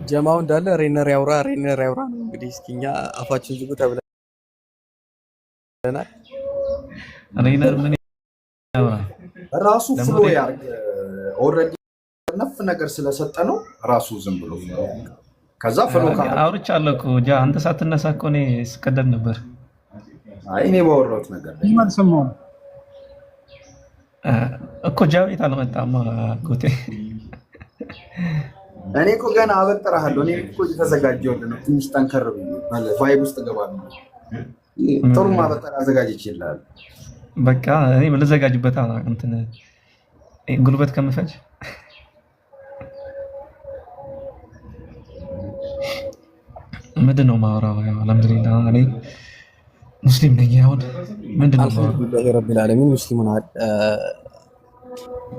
ጀማው እንዳለ ሬነር ያውራ ነው እንግዲህ። እስኪኛ አፋችን ዝጉ ተብለናል። ሬነር ምን ያውራ ራሱ ፍሎ ያርግ። ኦልሬዲ ነፍ ነገር ስለሰጠ ነው ራሱ ዝም ብሎ ከዛ ፍሎ አውርቻለሁ እኮ አንተ ሳትነሳ እኮ እኔ ስቀደም ነበር። አይ እኔ ባወራሁት ነገር አልሰማሁም እኮ ጃዊት አልመጣም ጎቴ። እኔ እኮ ገና አበጥራለሁ። እኔ እኮ እየተዘጋጀሁልህ ነው። ትንሽ ጠንከር ብዬ ቫይብ ውስጥ እገባለሁ። ጥሩ ማበጠር አዘጋጅቼ ይችላል። በቃ እኔ ምን ልዘጋጅበት እንትን ጉልበት ከምፈጅ ምንድን ነው የማወራው? አልሐምዱሊላህ እኔ ሙስሊም ነኝ። አሁን ምንድን ነው አልሐምዱሊላህ ረቢል ዓለሚን ሙስሊም ሆነሃል።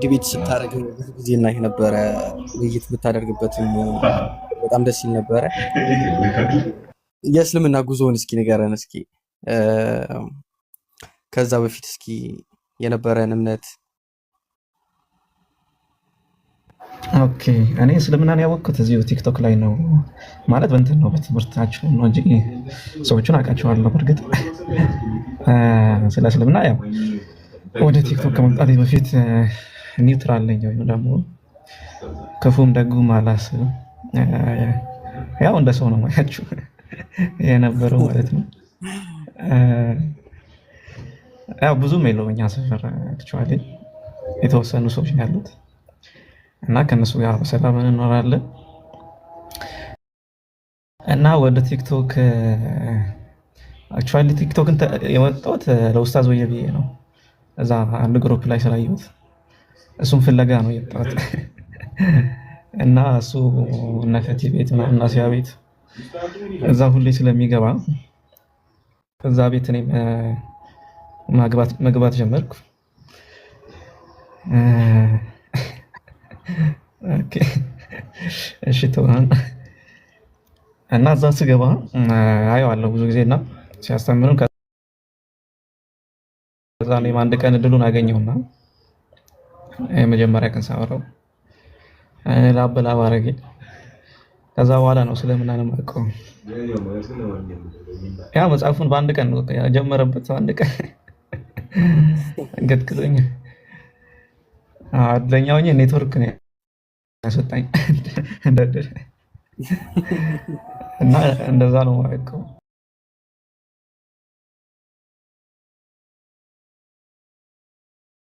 ዲቤት ስታደርግ ብዙ ጊዜ እና የነበረ ውይይት ብታደርግበትም በጣም ደስ ይል ነበረ። የእስልምና ጉዞውን እስኪ ንገረን እስኪ ከዛ በፊት እስኪ የነበረን እምነት። ኦኬ እኔ እስልምናን ያወቅኩት እዚሁ ቲክቶክ ላይ ነው። ማለት በእንትን ነው በትምህርታቸው ነው እንጂ ሰዎቹን አውቃቸዋለሁ። በእርግጥ ስለ እስልምና ያው ወደ ቲክቶክ ከመምጣቴ በፊት ኒውትራል ነኝ፣ ወይም ደግሞ ክፉም ደጉም አላስብም። ያው እንደ ሰው ነው ማያችሁ የነበረው ማለት ነው። ያው ብዙም የለውም እኛ ሰፈር አክቹዋሊ የተወሰኑ ሰዎች ነው ያሉት እና ከነሱ ጋር በሰላም እንኖራለን። እና ወደ ቲክቶክ አክቹዋሊ ቲክቶክን የወጣሁት ለኡስታዝ ወየ ብዬ ነው። እዛ አንድ ግሩፕ ላይ ስላየሁት እሱን ፍለጋ ነው የወጣሁት። እና እሱ ነፈቲ ቤት እና ናሲያ ቤት እዛ ሁሌ ስለሚገባ እዛ ቤት እኔ መግባት ጀመርኩ። ኦኬ እሺ ተውና እና እዛ ስገባ አየዋለሁ ብዙ ጊዜ እና ሲያስተምሩ ከዛ እኔም አንድ ቀን እድሉን አገኘሁና የመጀመሪያ ቀን ሳወራው ላበላ ባረጌ ከዛ በኋላ ነው ስለምናን ማቀው ያ መጽሐፉን በአንድ ቀን ነው ጀመረበት። አንድ ቀን ገጥቅዘኝ አድለኛው ኔትወርክ ነው ያሰጣኝ እንደደረ እና እንደዛ ነው ማቀው።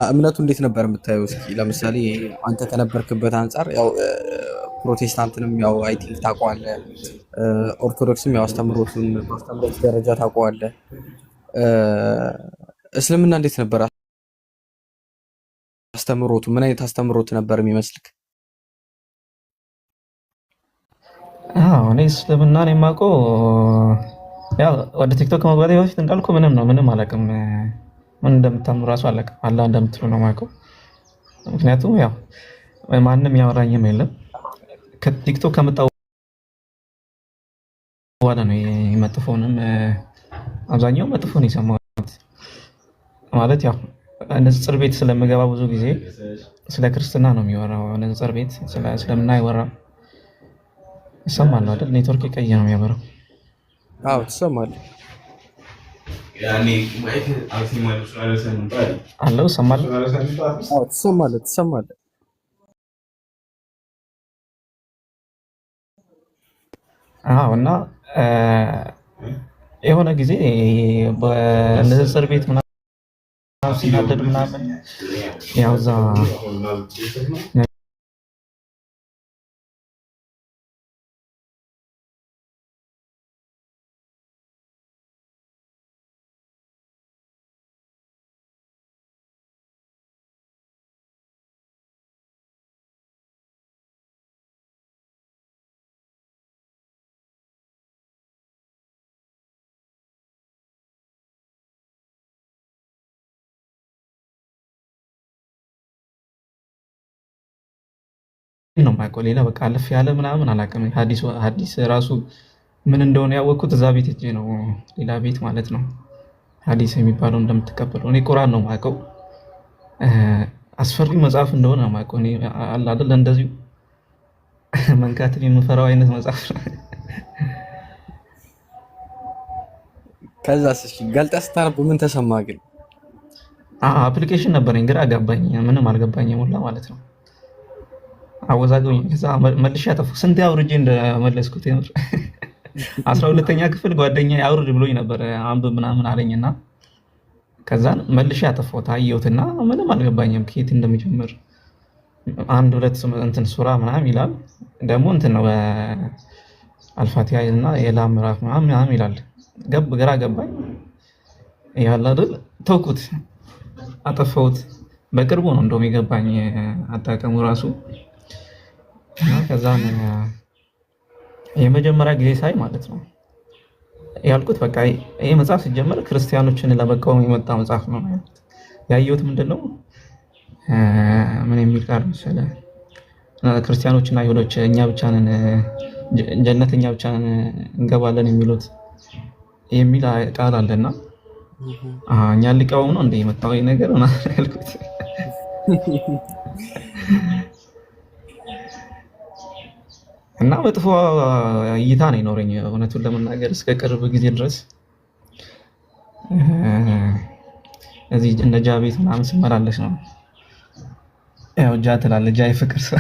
እምነቱ እንዴት ነበር የምታየው? እስኪ ለምሳሌ አንተ ከነበርክበት አንጻር ያው ፕሮቴስታንትንም ያው አይ ቲንክ ታውቀዋለህ፣ ኦርቶዶክስም ያው አስተምሮቱን በአስተምሮት ደረጃ ታውቀዋለህ። እስልምና እንዴት ነበር አስተምሮቱ? ምን አይነት አስተምሮት ነበር የሚመስልክ? እኔ እስልምናን የማውቀው ያው ወደ ቲክቶክ መግባቴ በፊት እንዳልኩ ምንም አላውቅም። ምን እንደምታምኑ ራሱ አላውቅም። አላህ እንደምትሉ ነው የማውቀው። ምክንያቱም ያው ማንም ያወራኝም የለም። ከቲክቶክ ከመጣሁ በኋላ ነው የመጥፎንም አብዛኛው መጥፎ ነው የሰማሁት። ማለት ያው ንጽጽር ቤት ስለምገባ ብዙ ጊዜ ስለ ክርስትና ነው የሚወራው። ንጽጽር ቤት ስለ እስልምና አይወራም። ይሰማል አይደል? ኔትወርክ ቀይ ነው የሚያበራው። አዎ ትሰማለህ። ያኔ አለው ሰማል። አዎ ትሰማለህ። እና የሆነ ጊዜ በንጽጽር ቤት ምናምን ሲናደድ ምናምን ያው እዛ ነው የማውቀው። ሌላ በቃ አለፍ ያለ ምናምን አላውቅም። ሐዲስ ራሱ ምን እንደሆነ ያወቅኩት እዛ ቤት ሄጄ ነው። ሌላ ቤት ማለት ነው ሐዲስ የሚባለው እንደምትቀበለው። እኔ ቁርአን ነው የማውቀው። አስፈሪ መጽሐፍ እንደሆነ ነው የማውቀው። እኔ አለ አይደል እንደዚሁ መንካትን የምፈራው አይነት መጽሐፍ ነው። ከዛስ እሺ ገልጠህ ስታነብ ምን ተሰማ ግን? አፕሊኬሽን ነበረኝ፣ ግራ ገባኝ፣ ምንም አልገባኝም ሁላ ማለት ነው። አወዛገበኝ። ከዛ መልሼ አጠፋሁ። ስንት አውርጄ እንደመለስኩት የምር 12ኛ ክፍል ጓደኛዬ አውርድ ብሎኝ ነበር አንብብ ምናምን አለኝና ከዛን መልሼ አጠፋሁት። አየሁትና ምንም አልገባኝም ከየት እንደሚጀምር። አንድ ሁለት እንትን ሱራ ምናምን ይላል ደግሞ እንትን ነው አልፋቲሃ እና የላም ምዕራፍ ምናምን ይላል። ግራ ገባኝ ያለ አይደል፣ ተውኩት፣ አጠፋሁት። በቅርቡ ነው እንደውም የገባኝ አጠቃቀሙ ራሱ። ከዛን የመጀመሪያ ጊዜ ሳይ ማለት ነው ያልኩት በቃ ይሄ መጽሐፍ ሲጀመር ክርስቲያኖችን ለመቃወም የመጣ መጽሐፍ ነው ያልኩት። ያየሁት ምንድነው ምን የሚል ቃል መሰለህ፣ ክርስቲያኖችና አይሁዶች እኛ ብቻ ነን ጀነት እኛ ብቻ ነን እንገባለን የሚሉት የሚል ቃል አለና እኛ ሊቃወም ነው እንደ የመጣው ይሄ ነገር ማለት ያልኩት። እና መጥፎ እይታ ነው የኖረኝ እውነቱን ለመናገር እስከ ቅርብ ጊዜ ድረስ። እዚህ ነጃ ቤት ምናምን ስመላለስ ነው ያው ጃ ትላለህ፣ ጃ የፍቅር ሰው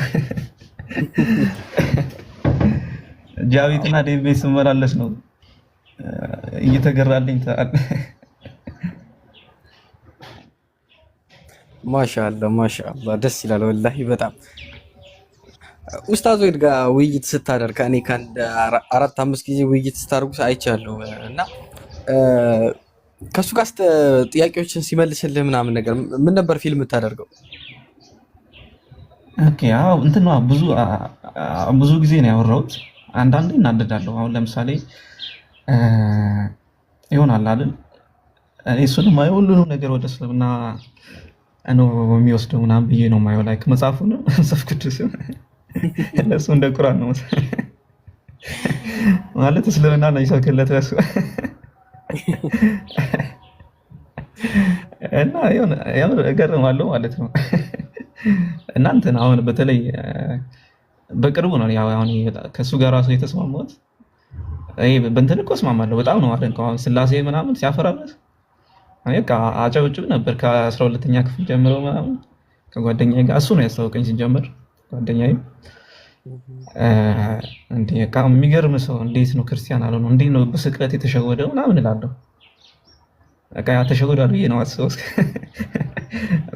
ጃ ቤትና ዴቭ ቤት ስመላለስ ነው እየተገራልኝ ታዲያ። ማሻአላ ደስ ይላል ወላሂ በጣም። ኡስታዝ ወይድ ጋር ውይይት ስታደርግ እኔ ከአንድ 4-5 ጊዜ ውይይት ስታደርጉ አይቻለሁ እና ከሱ ጋር ጥያቄዎችን ሲመልስልህ ምናምን ነገር ምን ነበር ፊልም የምታደርገው? ኦኬ አዎ እንትን ነው ብዙ ጊዜ ነው ያወራሁት። አንዳንዴ እናደዳለሁ። አሁን ለምሳሌ ይሆናል አይደል እኔ እሱን የማየው ሁሉንም ነገር ወደ እስልምና ነው የሚወስደው ምናምን ብዬ ነው የማየው። ላይክ መጽሐፉንም መጽሐፍ ቅዱስም እነሱ እንደ ቁርአን ነው ማለት እስልምና ነው ይሰብክለት ራሱ እና የሆነ እገርማለሁ ማለት ነው። እናንተ አሁን በተለይ በቅርቡ ነው ያው አሁን ከሱ ጋር ራሱ የተስማማሁት። በእንትን እኮ እስማማለሁ በጣም ነው ማለት ነው። ስላሴ ምናምን ሲያፈራርስ በቃ አጨብጭብ ነበር ከ12ኛ ክፍል ጀምሮ ምናምን ከጓደኛዬ ጋር። እሱ ነው ያስታወቀኝ ሲጀምር ጓደኛዬ። እንዴ በቃ የሚገርም ሰው እንዴት ነው ክርስቲያን አልሆነም እንዴት ነው በስቅለት የተሸወደው ምናምን እላለሁ። በቃ ተሸውዷል ብዬ ነው አስበው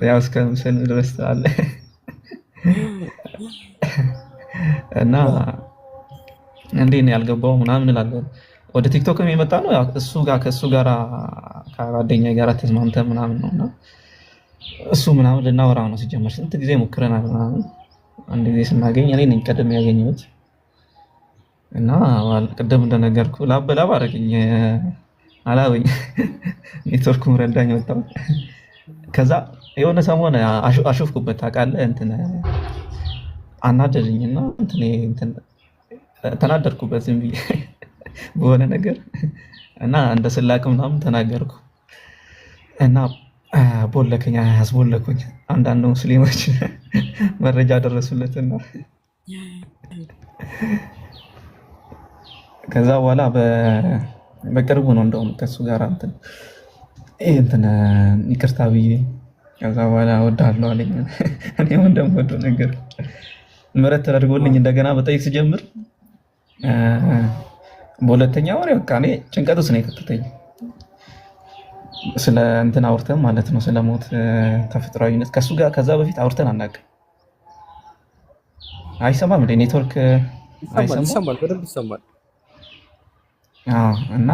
ያው እስከ ምስል ድረስ አለ እና እንዴት ነው ያልገባው ምናምን እላለሁ። ወደ ቲክቶክም የመጣ ነው ያው እሱ ጋር ከሱ ጋር ከጓደኛዬ ጋር ተስማምተን ምናምን ነውና እሱ ምናምን ልናወራ ነው ሲጀመር። ስንት ጊዜ ሞክረናል ምናምን አንድ ጊዜ ስናገኝ እኔ ነኝ ቀደም ያገኘሁት እና ቅድም እንደነገርኩ ላበላብ አደረገኝ አላወኝ ኔትወርኩም ረዳኝ ወጣሁ። ከዛ የሆነ ሰሞን አሾፍኩበት ታውቃለህ እንትን አናደደኝና እንትን ተናደርኩበት ዝም ብዬ በሆነ ነገር እና እንደ ስላቅ ምናምን ተናገርኩ እና ቦለከኝ አስቦለኩኝ። አንዳንድ ሙስሊሞች መረጃ ደረሱለትና ከዛ በኋላ በቅርቡ ነው እንደውም ከሱ ጋር እንትን ይቅርታ ብዬ ከዛ በኋላ እወድሃለሁ አለኝ። እኔም እንደምወደው ነገር ምህረት ተደርጎልኝ እንደገና በጠይቅ ስጀምር በሁለተኛ ወር በቃ እኔ ጭንቀት ውስጥ ነው የከተተኝ። ስለ እንትን አውርተን ማለት ነው ስለ ሞት ተፈጥሯዊነት ከሱ ጋር ከዛ በፊት አውርተን አናውቅም። አይሰማም እንደ ኔትወርክ ይሰማል፣ በደንብ ይሰማል። እና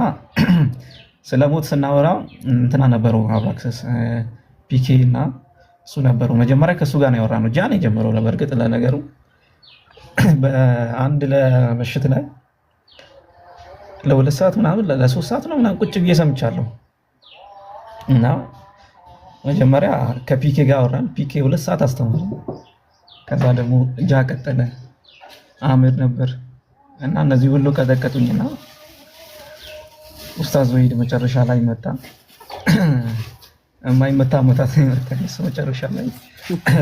ስለ ሞት ስናወራ እንትና ነበረው አብራክሰስ ፒኬ እና እሱ ነበሩ። መጀመሪያ ከሱ ጋር ነው ያወራነው። ጃን የጀመረው ለበርግጥ ለነገሩ በአንድ ለምሽት ላይ ለ2 ሰዓት ምናምን ለ3 ሰዓት ነው ምናምን ቁጭ ብዬ ሰምቻለሁ። እና መጀመሪያ ከፒኬ ጋር አወራን። ፒኬ 2 ሰዓት አስተማረ። ከዛ ደግሞ ጃ ቀጠለ፣ አህመድ ነበር እና እነዚህ ሁሉ ቀጠቀጡኝና ኡስታዝ ወይድ መጨረሻ ላይ መጣ። የማይመታ መታት መጣ እሱ መጨረሻ ላይ።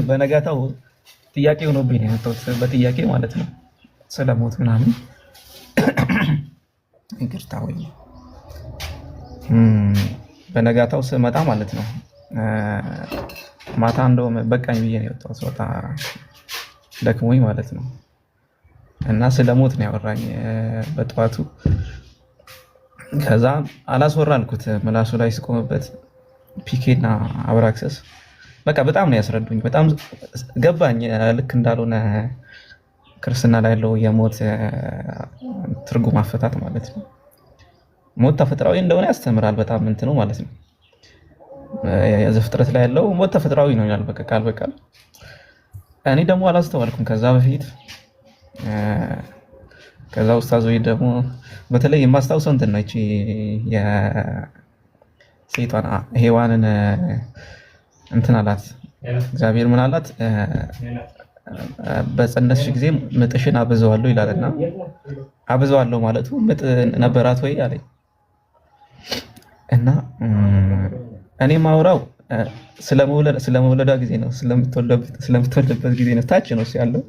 በነጋታው ጥያቄ ሆኖብኝ ነው የመጣሁት በጥያቄ ማለት ነው። ስለሞት ምናምን ይቅርታ ወይ በነጋታው ስመጣ ማለት ነው ማታ እንደውም በቃኝ ብዬ ነው የወጣሁት። ስወጣ ደክሞኝ ማለት ነው እና ስለሞት ነው ያወራኝ በጠዋቱ። ከዛ አላስወራ አልኩት ምላሱ ላይ ስቆምበት ፒኬ እና አብራክሰስ በቃ በጣም ነው ያስረዱኝ። በጣም ገባኝ ልክ እንዳልሆነ ክርስትና ላይ ያለው የሞት ትርጉም አፈታት ማለት ነው። ሞት ተፈጥሯዊ እንደሆነ ያስተምራል በጣም እንትኑ ማለት ነው። የዘፍጥረት ላይ ያለው ሞት ተፈጥሯዊ ነው ይላል በቃ ቃል በቃል። እኔ ደግሞ አላስተዋልኩም ከዛ በፊት። ከዛ ኡስታዝ ወይ ደግሞ በተለይ የማስታውሰው እንትን ነው እቺ የሴቷን ሔዋንን እንትን አላት እግዚአብሔር ምን አላት? በጸነስሽ ጊዜ ምጥሽን አብዘዋለሁ ይላልና አብዘዋለሁ ማለቱ ምጥ ነበራት ወይ አለኝ። እና እኔ ማውራው ስለመውለዳ ጊዜ ነው፣ ስለምትወልድበት ጊዜ ነው። ታች ነው ያለው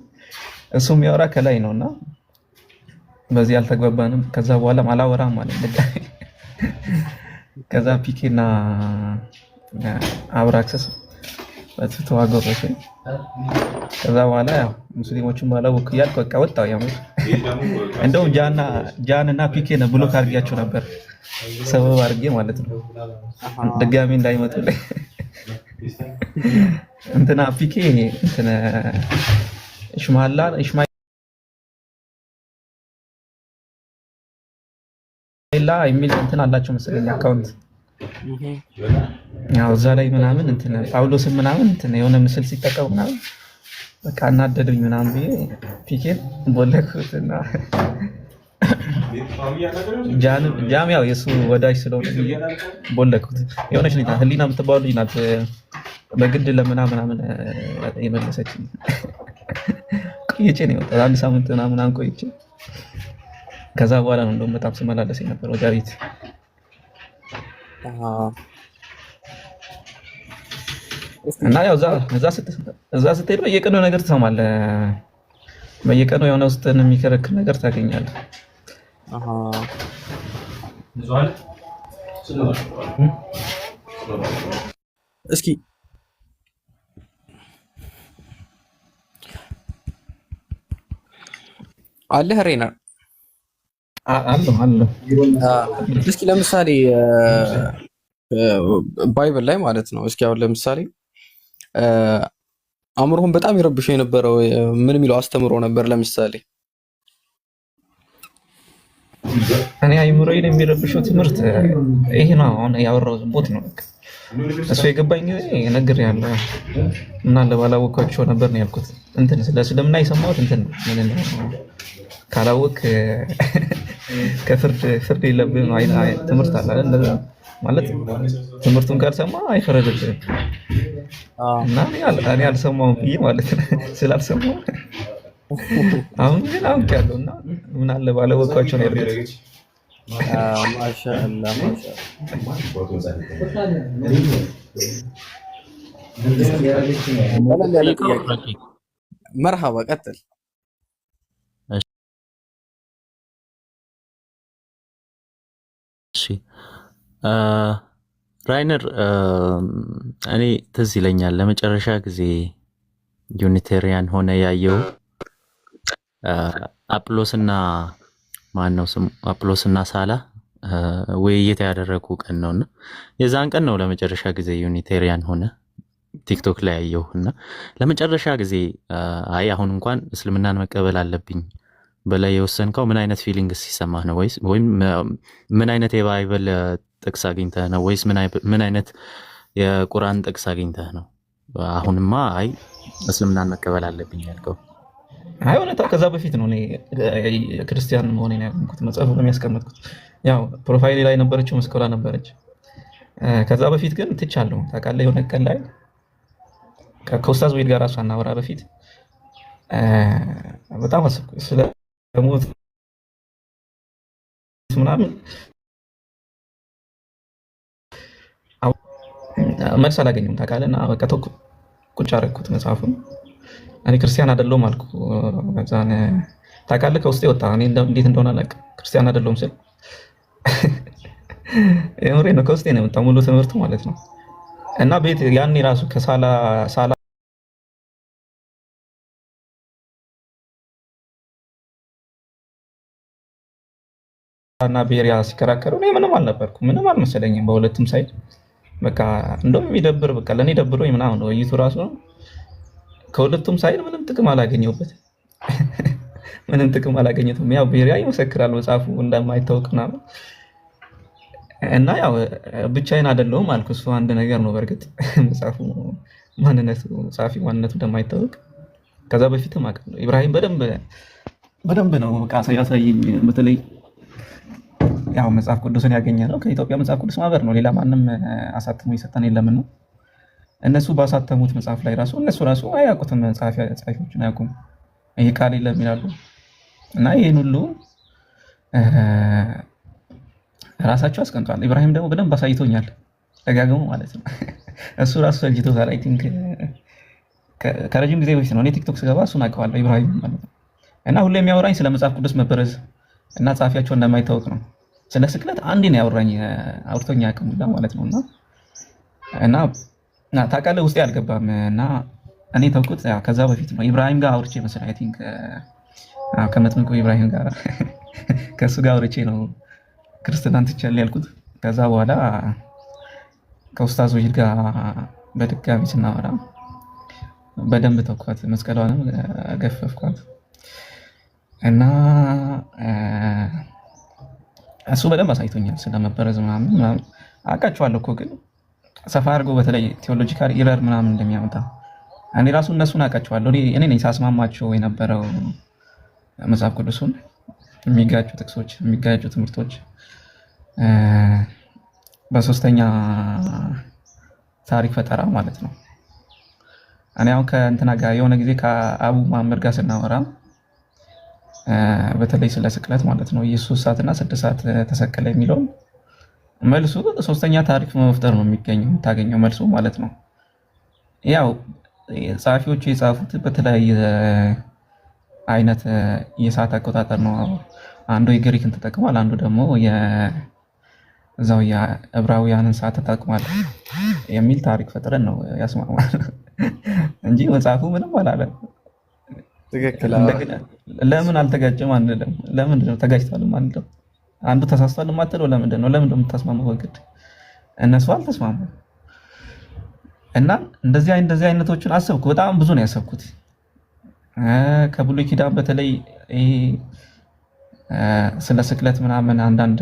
እሱ የሚያወራ ከላይ ነውና በዚህ አልተግባባንም። ከዛ በኋላም አላወራም ማለት ነው። ከዛ ፒኬና አብራክሰስ ተዋገሮች። ከዛ በኋላ ያው ሙስሊሞችን ባላወቅ እያልኩ በቃ ወጣሁ። ያው እንደውም ጃን እና ፒኬ ነው ብሎክ አድርጌያቸው ነበር ሰበብ አድርጌ ማለት ነው ድጋሚ እንዳይመጡልኝ። እንትና ፒኬ እንትና ኢስማኤላ የሚል እንትን አላቸው መሰለኝ አካውንት። ያው እዛ ላይ ምናምን እንትን ጳውሎስን ምናምን እንትን የሆነ ምስል ሲጠቀሙ ምናምን በቃ እናደዱኝ ምናምን ብዬ ፒኬን ቦለኩትና ጃም ያው የሱ ወዳጅ ስለሆነ ቦለኩት። የሆነች ልጅ ናት ህሊና የምትባለው ልጅ ናት በግድ ለምናምን የመለሰች። ቆይቼ ነው የወጣሁት አንድ ሳምንት ምናምን ቆይቼ። ከዛ በኋላ ነው እንደውም በጣም ስመላለስ ነበር ወደ ቤት። እና ያው እዛ ስትሄድ በየቀኑ ነገር ትሰማለህ። በየቀኑ የሆነ ውስጥን የሚከረክር ነገር ታገኛለህ። እስኪ አለህ ሬና አለ እስኪ ለምሳሌ ባይብል ላይ ማለት ነው። እስኪ አሁን ለምሳሌ አእምሮህን በጣም ይረብሽ የነበረው ምን የሚለው አስተምሮ ነበር? ለምሳሌ እኔ አእምሮዬን የሚረብሸው ትምህርት ይሄ ነው። አሁን ያወራው ዝቦት ነው። እሱ የገባኝ ጊዜ ነግሬሃለሁ እና ለባላወቃቸው ነበር ነው ያልኩት። እንትን ስለ እስልምና የሰማሁት እንትን ምን ነው ካላወቅ ከፍርድ የለብህም አይነት ትምህርት አለ አይደል? ማለት ትምህርቱን ካልሰማ አይፈረድብህም። እና እኔ አልሰማሁም ብዬ ማለት ነው ስላልሰማሁ አሁን ግን አውቄያለሁ እና ምን አለ ባላወቃቸው ነው ያልኩት። ማሻአላህ መርሃባ ቀጥል። እሺ ራይነር እኔ ትዝ ይለኛል ለመጨረሻ ጊዜ ዩኒቴሪያን ሆነ ያየው አጵሎስና ማነው ስሙ አጵሎስና ሳላ ውይይት ያደረጉ ቀን ነውና የዛን ቀን ነው ለመጨረሻ ጊዜ ዩኒቴሪያን ሆነ ቲክቶክ ላይ ያየውና ለመጨረሻ ጊዜ አይ አሁን እንኳን እስልምናን መቀበል አለብኝ በላይ የወሰንከው ምን አይነት ፊሊንግስ ሲሰማህ ነው? ወይም ምን አይነት የባይብል ጥቅስ አግኝተህ ነው? ወይስ ምን አይነት የቁርአን ጥቅስ አግኝተህ ነው አሁንማ አይ እስልምናን መቀበል አለብኝ ያልከው? አይ እውነታው ከዛ በፊት ነው እኔ ክርስቲያን መሆኔን ያመንኩት። መጽሐፉ ነው የሚያስቀምጥኩት። ያው ፕሮፋይል ላይ ነበረችው መስኮላ ነበረች። ከዛ በፊት ግን ትቻለሁ ታውቃለህ። የሆነ ቀን ላይ ከኡስታዝ ወይድ ጋር ራሱ አናወራ በፊት በጣም አሰብኩ ስለ ሞት ምናምን መልስ አላገኘሁም ታውቃለህ። እና በቃ ቁጭ አደረኩት መጽሐፉን። እኔ ክርስቲያን አይደለሁም አልኩ። ከዛን ታውቃለህ ከውስጤ ወጣ። እኔ እንዴት እንደሆነ አላውቅም። ክርስቲያን አይደለሁም ስል የምሬ ነው፣ ከውስጤ ነው የወጣው ሙሉ ትምህርቱ ማለት ነው። እና ቤት ያኔ ራሱ ከሳላ እና ቤሪያ ሲከራከሩ እኔ ምንም አልነበርኩም፣ ምንም አልመሰለኝም በሁለቱም ሳይድ። በቃ እንደውም የሚደብር በቃ ለእኔ ደብሮኝ ምናምን ነው ውይይቱ ራሱ ነው። ከሁለቱም ሳይድ ምንም ጥቅም አላገኘሁበትም። ምንም ጥቅም አላገኘሁትም። ያው ቤሪያ ይመሰክራል መጽሐፉ እንደማይታወቅ ምናምን እና ያው ብቻዬን አይደለሁም አልኩ። እሱ አንድ ነገር ነው በእርግጥ መጽሐፉ ማንነቱ ጸሐፊ ማንነቱ እንደማይታወቅ ከዛ በፊትም አውቃለሁ። ኢብራሂም በደንብ ነው በቃ ያሳየኝ። በተለይ ያው መጽሐፍ ቅዱስን ያገኘ ነው ከኢትዮጵያ መጽሐፍ ቅዱስ ማህበር ነው። ሌላ ማንም አሳትሞ ይሰጠን የለምና እነሱ ባሳተሙት መጽሐፍ ላይ እነሱ ራሱ አያውቁትም፣ ጸሐፊዎችን አያውቁም። ይሄ ቃል የለም ይላሉ። እና ይሄን ሁሉ ራሳቸው አስቀምጧል። ኢብራሂም ደግሞ በደንብ አሳይቶኛል፣ ደጋግሞ ማለት ነው። እሱ ራሱ ሰልችቶታል። አይ ቲንክ ከረጅም ጊዜ በፊት ነው እኔ ቲክቶክ ስገባ እሱን አውቀዋለሁ ኢብራሂም ማለት ነው። እና ሁሌ የሚያወራኝ ስለ መጽሐፍ ቅዱስ መበረዝ እና ጸሐፊያቸው እንደማይታወቅ ነው። ስለ ስቅለት አንዴ ነው ያወራኝ፣ አውርቶኛ አያውቅም ማለት ነው። እና ታውቃለህ ውስጤ አልገባም። እና እኔ ተውኩት። ከዛ በፊት ነው ኢብራሂም ጋር አውርቼ መሰለኝ አይ ቲንክ ከመጥምቁ ኢብራሂም ጋር ከእሱ ጋር አውርቼ ነው ክርስትናን ትቻለህ ያልኩት። ከዛ በኋላ ከኡስታዞች ጋር በድጋሚ ስናወራ በደንብ ተውኳት፣ መስቀሏንም ገፈፍኳት። እና እሱ በደንብ አሳይቶኛል ስለመበረዝ ምናምን አውቃቸዋለሁ እኮ ግን ሰፋ አድርጎ በተለይ ቴዎሎጂካል ኢረር ምናምን እንደሚያመጣ እኔ ራሱ እነሱን አውቃቸዋለሁ። እኔ ነኝ ሳስማማቸው የነበረው መጽሐፍ ቅዱሱን የሚጋጩ ጥቅሶች፣ የሚጋጩ ትምህርቶች በሶስተኛ ታሪክ ፈጠራ ማለት ነው። እኔ አሁን ከእንትና ጋር የሆነ ጊዜ ከአቡ መሐመድ ጋር ስናወራ በተለይ ስለ ስቅለት ማለት ነው ኢየሱስ 3 ሰዓትና 6 ሰዓት ተሰቀለ የሚለው መልሱ ሶስተኛ ታሪክ መፍጠር ነው የምታገኘው መልሱ ማለት ነው። ያው ጸሐፊዎቹ የጻፉት በተለያየ አይነት የሰዓት አቆጣጠር ነው። አንዱ የግሪክን ተጠቅሟል፣ አንዱ ደግሞ እዛው የዕብራውያንን ሰዓት ተጠቅሟል የሚል ታሪክ ፈጥረን ነው ያስማማል እንጂ መጽሐፉ ምንም አላለም። ትክክል። ለምን አልተጋጨም አንልም። ለምንድን ነው ተጋጭቷል አንልም። አንዱ ተሳስቷል የማትለው ለምንድን ነው? ለምንድን ነው የምታስማማው? በግድ እነሱ አልተስማሙ እና እንደዚህ አይነቶችን አሰብኩ። በጣም ብዙ ነው ያሰብኩት ከብሉይ ኪዳን በተለይ ስለ ስቅለት ምናምን አንዳንድ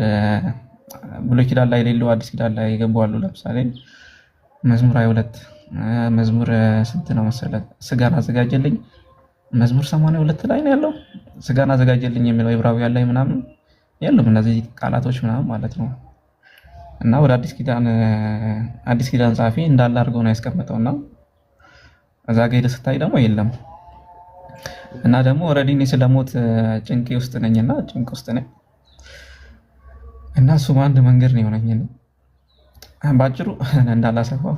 ብሉይ ኪዳን ላይ የሌሉ አዲስ ኪዳን ላይ የገቡ አሉ። ለምሳሌ መዝሙር 22 መዝሙር ስንት ነው መሰለህ? ስጋን አዘጋጀልኝ መዝሙር 82 ላይ ነው ያለው። ስጋን አዘጋጀልኝ የሚለው ዕብራውያን ላይ ምናምን የሉም እነዚህ ቃላቶች ምናምን ማለት ነው። እና ወደ አዲስ ኪዳን ጸሐፊ እንዳለ አድርገው ነው ያስቀመጠውና እዛ ጋር ሄደህ ስታይ ደግሞ የለም። እና ደግሞ ኦልሬዲ እኔ ስለሞት ጭንቄ ውስጥ ነኝና ጭንቅ ውስጥ ነኝ እና እሱም አንድ መንገድ ነው የሆነኝ። ባጭሩ እንዳላሰፋው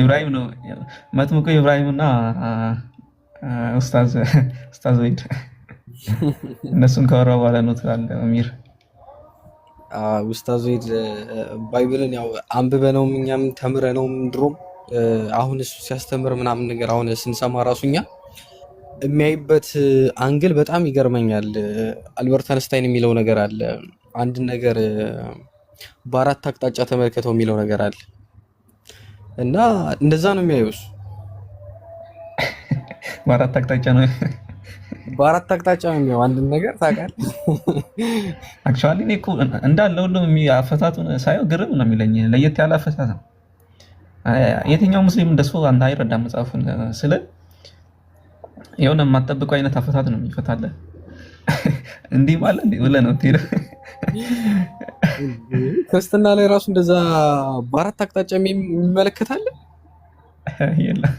ኢብራሂም ነው መጥምቁ ኢብራሂምና ኡስታዝ ወይድ እነሱን ካወራ በኋላ ነው ትላለህ አሚር። ኡስታዝ ወይድ ባይብልን ያው አንብበነውም እኛም ተምረነውም ድሮም አሁን እሱ ሲያስተምር ምናምን ነገር አሁን ስንሰማ ራሱ እኛ የሚያይበት አንግል በጣም ይገርመኛል። አልበርት አንስታይን የሚለው ነገር አለ፣ አንድ ነገር በአራት አቅጣጫ ተመልከተው የሚለው ነገር አለ እና እንደዛ ነው የሚያየው እሱ። በአራት አቅጣጫ ነው የሚያየው አንድ ነገር ታውቃለህ። አክቹዋሊ እኔ እኮ እንዳለ ሁሉም አፈታቱን ሳየው ግርም ነው የሚለኝ። ለየት ያለ አፈታት ነው። የትኛው ሙስሊም እንደሱ አንተ አይረዳም መጽሐፉን ስለ የሆነ የማትጠብቀው አይነት አፈታት ነው የሚፈታልህ። እንዲህ ማለት እንዴ ብለህ ነው ትሄደ። ክርስትና ላይ ራሱ እንደዛ በአራት አቅጣጫ የሚመለከታል የለም።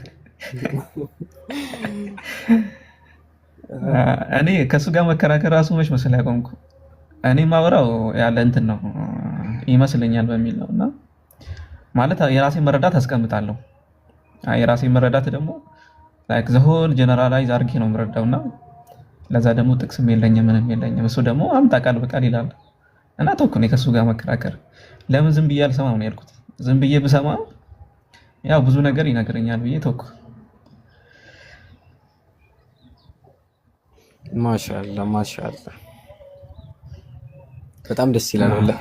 እኔ ከሱ ጋር መከራከር ራሱ መች መሰለህ ያቆምኩ። እኔ ማወራው ያለ እንትን ነው ይመስለኛል በሚል ነው። እና ማለት የራሴ መረዳት አስቀምጣለሁ። የራሴ መረዳት ደግሞ ላይክ ዘ ሆል ጀነራላይዝ አድርጌ ነው የምረዳውና ለዛ ደግሞ ጥቅስም የለኝም ምንም የለኝም። እሱ ደግሞ አምጣ ቃል በቃል ይላል እና ተውኩ እኔ ከእሱ ጋር መከራከር። ለምን ዝም ብዬ አልሰማም ነው ያልኩት። ዝም ብዬ ብሰማ ያው ብዙ ነገር ይነግረኛል ብዬ ተውኩ። ማሻአላ ማሻአላ በጣም ደስ ይላል ወላሂ።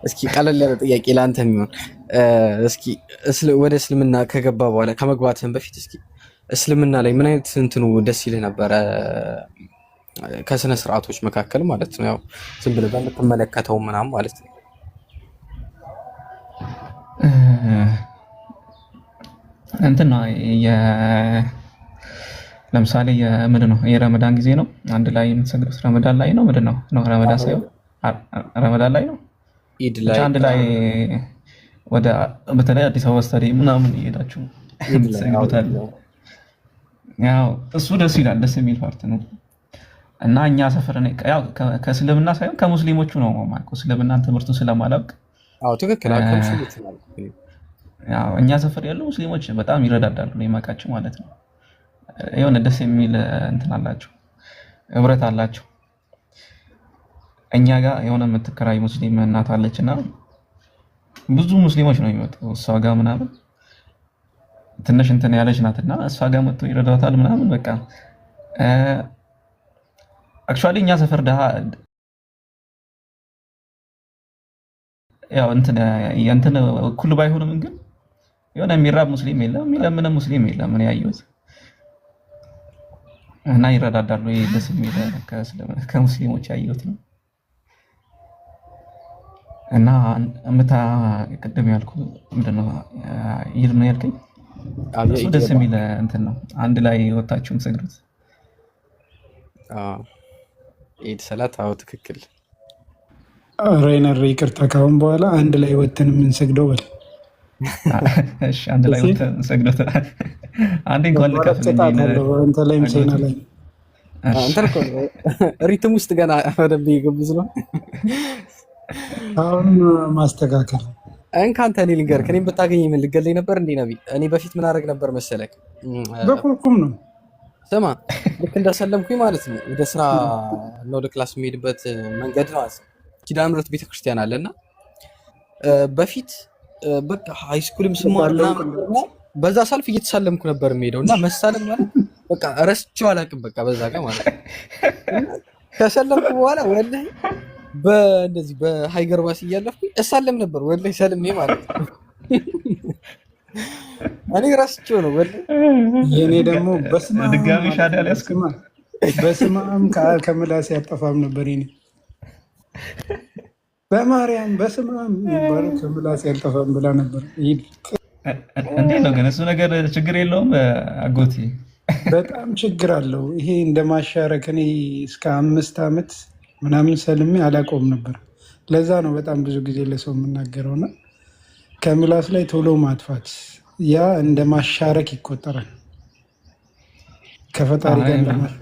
እስኪ ቀለል ያለ ጥያቄ ለአንተ የሚሆን እስኪ ወደ እስልምና ከገባ በኋላ ከመግባትህን በፊት እስኪ እስልምና ላይ ምን አይነት እንትኑ ደስ ይልህ ነበረ? ከስነ ስርዓቶች መካከል ማለት ነው። ያው ዝም ብለህ በምትመለከተው ምናምን ማለት ነው። እንትን ነው ለምሳሌ ምንድን ነው የረመዳን ጊዜ ነው አንድ ላይ የምትሰግዱት? ረመዳን ላይ ነው ምንድን ነው ረመዳን ሳይሆን ረመዳን ላይ ነው ኢድ ላይ አንድ ላይ ወደ በተለይ አዲስ አበባ ስታዲየም ምናምን እየሄዳችሁ ትሰግዱታል። ያው እሱ ደስ ይላል፣ ደስ የሚል ፓርት ነው። እና እኛ ሰፈር ያው ከእስልምና ሳይሆን ከሙስሊሞቹ ነው ማለት እስልምናን ትምህርቱን ስለማላውቅ። አዎ ትክክል። ያው እኛ ሰፈር ያሉ ሙስሊሞች በጣም ይረዳዳሉ ነው የማውቃቸው ማለት ነው። የሆነ ደስ የሚል እንትን አላቸው፣ ህብረት አላቸው። እኛ ጋር የሆነ የምትከራይ ሙስሊም እናት አለችና ብዙ ሙስሊሞች ነው የሚመጡ እሷ ጋር ምናምን ትንሽ እንትን ያለች ናትና እሷ ጋር መጥቶ ይረዳታል ምናምን በቃ አክቹአሊ እኛ ሰፈር ያው እንትን እኩል ባይሆንም ግን የሆነ የሚራብ ሙስሊም የለም፣ የሚለምን ሙስሊም የለም። ምን ያየሁት እና ይረዳዳሉ። ይሄ ደስ የሚል ከሙስሊሞች ያየሁት ነው። እና ቅድም ያልኩት ምንድነው ኢድ ነው ያልከኝ? እሱ ደስ የሚል እንትን ነው። አንድ ላይ ወጣችሁ የምትሰግዱት ኢድ ሰላት። አዎ ትክክል። ሬነር ይቅርታ፣ ካሁን በኋላ አንድ ላይ ወተን የምንሰግደው በል። እሺ አንድ ላይ ወተን እንሰግደው። አንዴ እንኳን ልከፍልኝ አንተ ላይም ሴና ላይ አንተ እኮ ሪትም ውስጥ ገና በደንብ ይገቡዝ ነው። አሁን ማስተካከል እንካንተ እኔ ልንገርህ፣ እኔም ብታገኝ ምን ልገለኝ ነበር እንዴ ነቢ? እኔ በፊት ምን አደረግ ነበር መሰለክ? በኩርኩም ነው። ስማ ልክ እንደሰለምኩኝ ማለት ነው ወደ ስራ እና ወደ ክላስ የሚሄድበት መንገድ ነው ኪዳነ ምሕረት ቤተክርስቲያን አለና በፊት በቃ ሃይስኩልም ስማር በዛ ሳልፍ እየተሳለምኩ ነበር የሚሄደው እና መሳለም ማለት በቃ ረስቼው አላውቅም። በቃ በዛ ጋር ማለት ከሰለምኩ በኋላ ወላሂ በእንደዚህ በሃይገር ባስ እያለፍኩኝ እሳለም ነበር ወላሂ ሰልሜ ማለት ነው። እኔ ረስቼው ነው ወላሂ። የኔ ደግሞ በስመ አብ ድጋሚ ሻዳ ሊያስከማ በስመ አብ ከምላስ ያጠፋም ነበር። እኔ በማርያም በስመ አብ የሚባለው ከምላስ ያጠፋም ብላ ነበር። እንዴት ነው ግን እሱ ነገር ችግር የለውም አጎቴ? በጣም ችግር አለው። ይሄ እንደማሻረክ እኔ እስከ 5 ዓመት ምናምን ሰልሜ አላቆም ነበር። ለዛ ነው በጣም ብዙ ጊዜ ለሰው የምናገረውና ከምላስ ላይ ቶሎ ማጥፋት ያ እንደ ማሻረክ ይቆጠራል ከፈጣሪ ጋር እንደማሻረክ።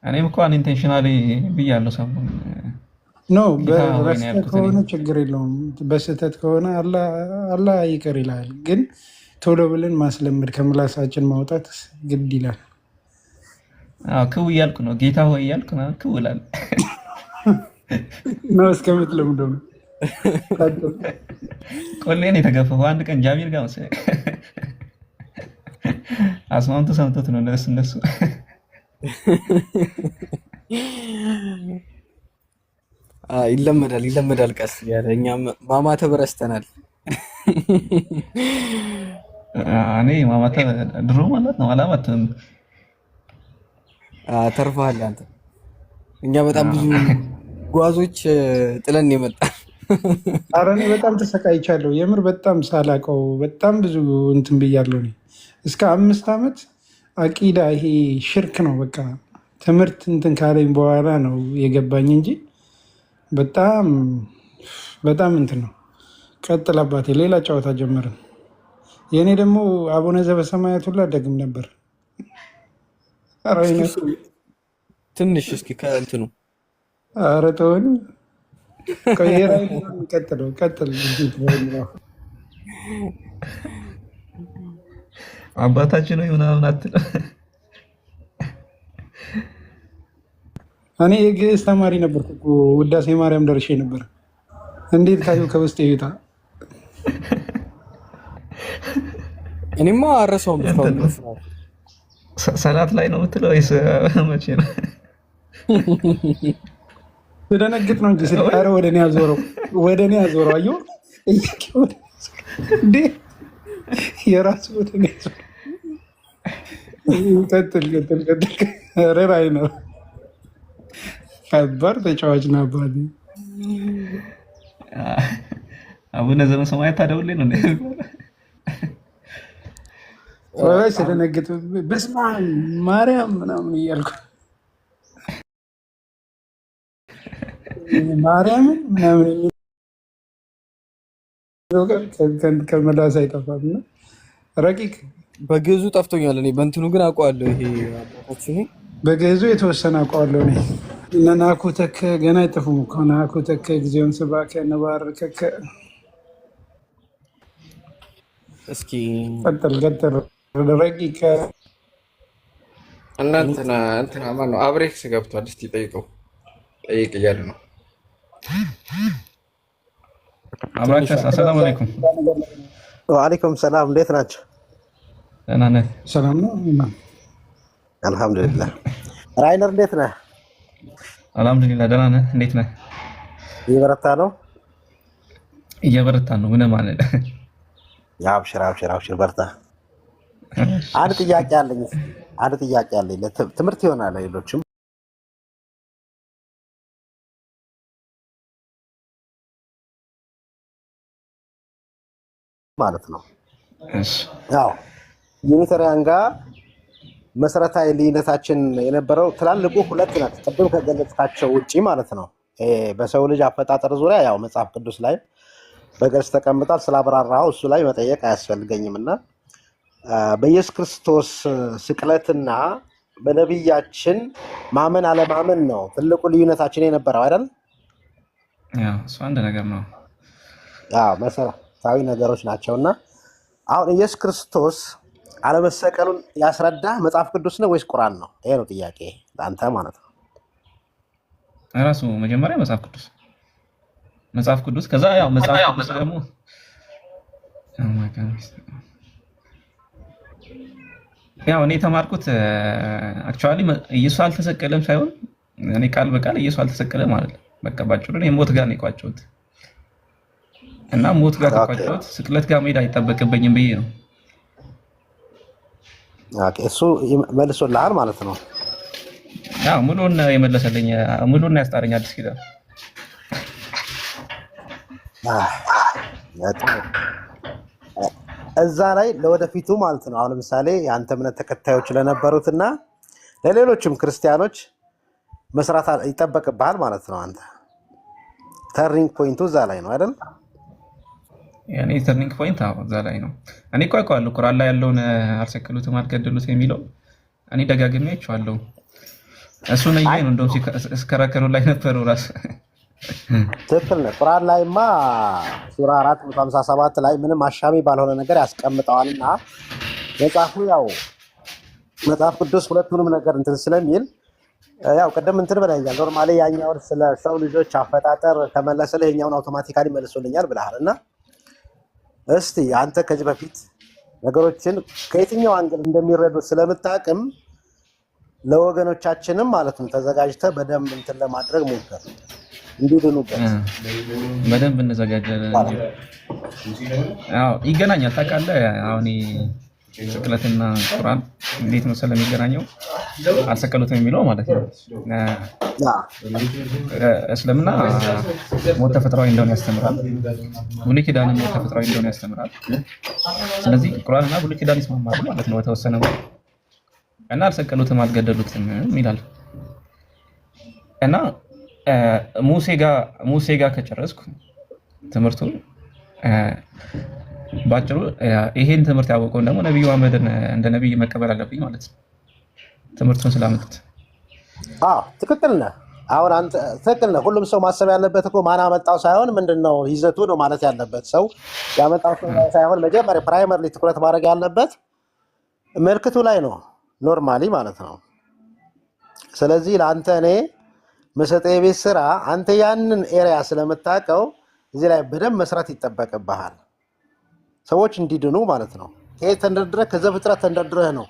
እኔም እኮ አንኢንቴንሽናሊ ብያለሁ ሰሞኑን ነው። በስህተት ከሆነ ችግር የለውም። በስህተት ከሆነ አላህ ይቅር ይላል። ግን ቶሎ ብለን ማስለመድ ከምላሳችን ማውጣት ግድ ይላል። ክው እያልኩ ነው ጌታ ሆይ እያልኩ ነው ክው እላለሁ ነው እስከምትለምደው ነው። ቆሌን የተገፈፈው አንድ ቀን ጃሚል ጋር መሰለኝ አስማምቶ ሰምቶት ነው እነሱ ይለመዳል ቀስ ያለ። እኛም ማማተብ ረስተናል። እኔ ማማተብ ድሮ ማለት ነው አላማትም። ተርፈሃል አንተ። እኛ በጣም ብዙ ጓዞች ጥለን የመጣ። ኧረ እኔ በጣም ተሰቃይቻለሁ የምር በጣም ሳላውቀው በጣም ብዙ እንትን ብያለሁ። እኔ እስከ 5 ዓመት አቂዳ ይሄ ሽርክ ነው በቃ ትምህርት እንትን ካለኝ በኋላ ነው የገባኝ እንጂ በጣም በጣም እንትን ነው። ቀጥል አባቴ፣ ሌላ ጨዋታ ጀመርን። የእኔ ደግሞ አቡነ ዘበሰማያት ሁላ ደግም ነበር። ትንሽ እስኪ ከእንትኑ ኧረ ተወኝ። ቀጥል አባታችን ነው ምናምን አትለው። እኔ የግዕዝ ተማሪ ነበርኩ እኮ ውዳሴ ማርያም ደርሼ ነበር። እንዴት ካዩ ከውስጥ ይዩታ። እኔማ አረሳውም እስካሁን ድረስ ነው። ሰላት ላይ ነው የምትለው ወይስ መቼ ነው? ስደነግጥ ነው እንጂ ስታረ ወደ እኔ ያዞረው አየሁ። እንዴ የራሱ ወደ እኔ ያዞረው። ቀጥል ረራይ ነው። ከባድ ተጫዋች ነው አባቴ። አቡነ ዘበሰማያት ታደውልኝ ነው ወይ ስደነግጥ በስመ አብ ማርያም ምናምን እያልኩ ማርያምን ምናምን ከመላስ አይጠፋም። እና ረቂቅ በግዕዙ ጠፍቶኛል። እኔ በእንትኑ ግን አውቀዋለሁ። ይሄ አባታችን በግዕዙ የተወሰነ አውቀዋለሁ። እኔ እነ ናኩተከ ገና አይጠፉም እኮ ናኩተከ ጊዜውን ስባከ ነባርከከ። እስኪ ቀጥል ረቂቅ እና እንትና ማነው አብሬክስ ገብቷል። እስኪ ጠይቀው ጠይቅ እያለ ነው። አብራከስ አሰላሙ አለይኩም። ወአለይኩም ሰላም። እንዴት ናቸው? ደህና ነህ? ሰላም ነው አልሐምዱሊላህ። ራይነር እንዴት ነህ? አልሐምዱሊላህ ደህና ነህ? እንዴት ነህ? እየበረታ ነው? እየበረታ ነው። ምን ማለት አብሽር በርታ። አንድ ጥያቄ አለኝ። ትምህርት ይሆናል ሌሎችም ማለት ነው። ያው ዩኒተሪያን ጋር መሰረታዊ ልዩነታችን የነበረው ትላልቁ ሁለት ናቸው። ቅድም ከገለጽካቸው ውጪ ማለት ነው። በሰው ልጅ አፈጣጠር ዙሪያ ያው መጽሐፍ ቅዱስ ላይ በግልጽ ተቀምጧል። ስላብራራው እሱ ላይ መጠየቅ አያስፈልገኝም እና በኢየሱስ ክርስቶስ ስቅለትና በነቢያችን ማመን አለማመን ነው ትልቁ ልዩነታችን የነበረው አይደል? እሱ አንድ ነገር ነው። መሰረታዊ ነገሮች ናቸውና አሁን ኢየሱስ ክርስቶስ አለመሰቀሉን ያስረዳ መጽሐፍ ቅዱስ ነው ወይስ ቁርአን ነው? ይሄ ነው ጥያቄ ለአንተ ማለት ነው። ራሱ መጀመሪያ መጽሐፍ ቅዱስ ከዛ ያው መጽሐፍ ቅዱስ ደግሞ ያው እኔ የተማርኩት አክቹአሊ ኢየሱስ አልተሰቀለም ሳይሆን እኔ ቃል በቃል ኢየሱስ አልተሰቀለም ማለት ነው። በቃ ባጭሩ እኔ ሞት ጋር ነው የቋጨሁት እና ሞት ጋር ከቋጨሁት ስቅለት ጋር መሄድ አይጠበቅብኝም ብዬ ነው። እሱ መልሶልሃል ማለት ነው። ያው ሙሉን የመለሰልኝ ሙሉን ያስጣረኝ አዲስ ኪዳን እዛ ላይ ለወደፊቱ ማለት ነው። አሁን ለምሳሌ የአንተ እምነት ተከታዮች ለነበሩትና ለሌሎችም ክርስቲያኖች መስራት ይጠበቅብሃል ማለት ነው። አንተ ተርኒንግ ፖይንቱ እዛ ላይ ነው አይደል? ያኔ ተርኒንግ ፖይንት እዛ ላይ ነው። እኔ እኮ አውቀዋለሁ ቁርአን ላይ ያለውን አልሰቀሉትም አልገደሉትም የሚለው እኔ ደጋግሜ አይቼዋለሁ። እሱ ነው ይሄ ነው እንደውም ሲከራከሩ ላይ ነበሩ ራስ ትክክል ነው። ቁርአን ላይማ ሱራ 457 ላይ ምንም አሻሚ ባልሆነ ነገር ያስቀምጠዋልና መጽሐፉ ያው መጽሐፍ ቅዱስ ሁለቱንም ነገር እንትን ስለሚል ያው ቀደም እንትን ብለኛል። ኖርማሊ ያኛውን ስለ ሰው ልጆች አፈጣጠር ተመለሰልህ የኛውን አውቶማቲካሊ መልሶልኛል ብለሃል እና እስቲ አንተ ከዚህ በፊት ነገሮችን ከየትኛው አንግል እንደሚረዱ ስለምታቅም ለወገኖቻችንም ማለት ነው ተዘጋጅተህ በደንብ እንትን ለማድረግ ሞክር እንዲድኑበት በደንብ እንዘጋጃለን። ያው ይገናኛል ታውቃለህ። አሁን ስቅለትና ቁርአን እንዴት ነው ስለሚገናኘው አልሰቀሉትም የሚለው ማለት ነው። እስልምና ሞት ተፈጥሯዊ እንደሆነ ያስተምራል። ብሉይ ኪዳንም ሞት ተፈጥሯዊ እንደሆነ ያስተምራል። ስለዚህ ቁርአንና ብሉይ ኪዳን ይስማማሉ ማለት ነው በተወሰነ እና አልሰቀሉትም አልገደሉትም ይላል እና ሙሴ ጋር ከጨረስኩ ትምህርቱን ባጭሩ ይሄን ትምህርት ያወቀውን ደግሞ ነብዩ መሐመድን እንደ ነብይ መቀበል አለብኝ ማለት ነው። ትምህርቱን ስላመጡት ትክክል ነህ። አሁን አንተ ትክክል ነህ። ሁሉም ሰው ማሰብ ያለበት እኮ ማን አመጣው ሳይሆን ምንድነው ይዘቱ ነው ማለት ያለበት። ሰው ያመጣው ሳይሆን መጀመሪያ ፕራይመርሊ ትኩረት ማድረግ ያለበት ምልክቱ ላይ ነው ኖርማሊ ማለት ነው። ስለዚህ ለአንተ እኔ መሰጠህ የቤት ስራ አንተ ያንን ኤሪያ ስለምታውቀው እዚህ ላይ በደንብ መስራት ይጠበቅብሃል። ሰዎች እንዲድኑ ማለት ነው። ከየት ተንደርድረህ ከዘፍጥረት ተንደርድረህ ነው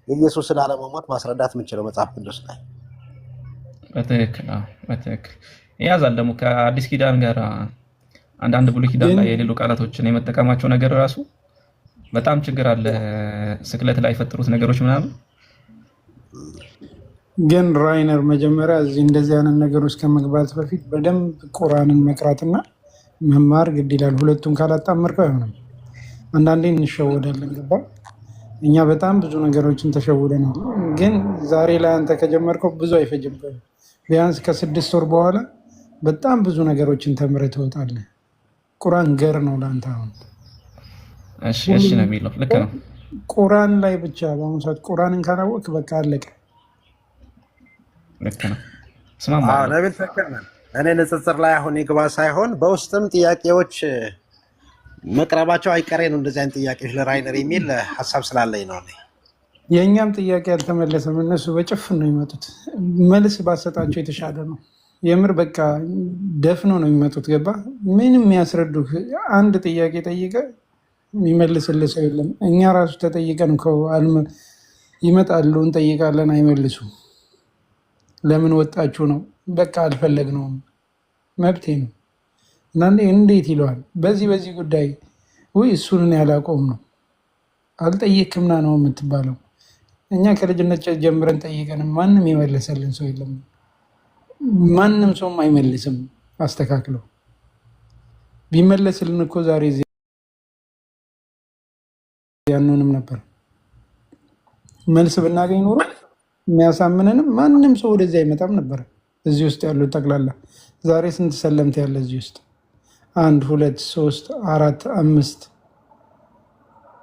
የኢየሱስን አለመሞት ማስረዳት የምንችለው መጽሐፍ ቅዱስ ላይ። በትክክል በትክክል ያዛል። ደግሞ ከአዲስ ኪዳን ጋር አንዳንድ ብሉይ ኪዳን ላይ የሌሉ ቃላቶችን የመጠቀማቸው ነገር ራሱ በጣም ችግር አለ። ስቅለት ላይ የፈጠሩት ነገሮች ምናምን ግን ራይነር መጀመሪያ እዚህ እንደዚህ አይነት ነገሮች ከመግባት በፊት በደንብ ቁርአንን መቅራትና መማር ግድ ይላል። ሁለቱም ካላጣመርከው አይሆንም። አንዳንዴ እንሸወዳለን። ገባ? እኛ በጣም ብዙ ነገሮችን ተሸውደናል። ግን ዛሬ ላይ አንተ ከጀመርከው ብዙ አይፈጅብህም። ቢያንስ ከ6 ወር በኋላ በጣም ብዙ ነገሮችን ተምረህ ትወጣለህ። ቁርአን ገር ነው ለአንተ። አሁን እሺ ነው የሚለው ልክ ነው። ቁርአን ላይ ብቻ በአሁኑ ሰዓት ቁርአንን ካላወቅ በቃ አለቀ። ልክ ነው። ስማማ ነቢል ትክክል ነህ። እኔ ንጽጽር ላይ አሁን ይግባ ሳይሆን በውስጥም ጥያቄዎች መቅረባቸው አይቀሬ ነው። እንደዚህ አይነት ጥያቄዎች ለራይነር የሚል ሀሳብ ስላለኝ ነው። የእኛም ጥያቄ አልተመለሰም። እነሱ በጭፍን ነው የሚመጡት። መልስ ባሰጣቸው የተሻለ ነው። የምር በቃ ደፍኖ ነው የሚመጡት። ገባ? ምንም የሚያስረዱህ አንድ ጥያቄ ጠይቀ የሚመልስልህ ሰው የለም። እኛ ራሱ ተጠይቀን ይመጣሉ፣ እንጠይቃለን፣ አይመልሱም። ለምን ወጣችሁ ነው። በቃ አልፈለግነውም፣ መብቴ ነው። እና እንዴት ይለዋል በዚህ ጉዳይ ወይ እሱን ያላቆም ነው አልጠየቅምና ነው የምትባለው። እኛ ከልጅነት ጀምረን ጠይቀንም ማንም የመለሰልን ሰው የለም። ማንም ሰውም አይመልስም። አስተካክለው ቢመለስልን እኮ ዛሬ ያንንም ነበር መልስ ብናገኝ ኖሮ የሚያሳምነንም ማንም ሰው ወደዚህ አይመጣም ነበር። እዚህ ውስጥ ያሉት ጠቅላላ ዛሬ ስንት ሰለምት ያለ እዚህ ውስጥ 1 2 3 4 5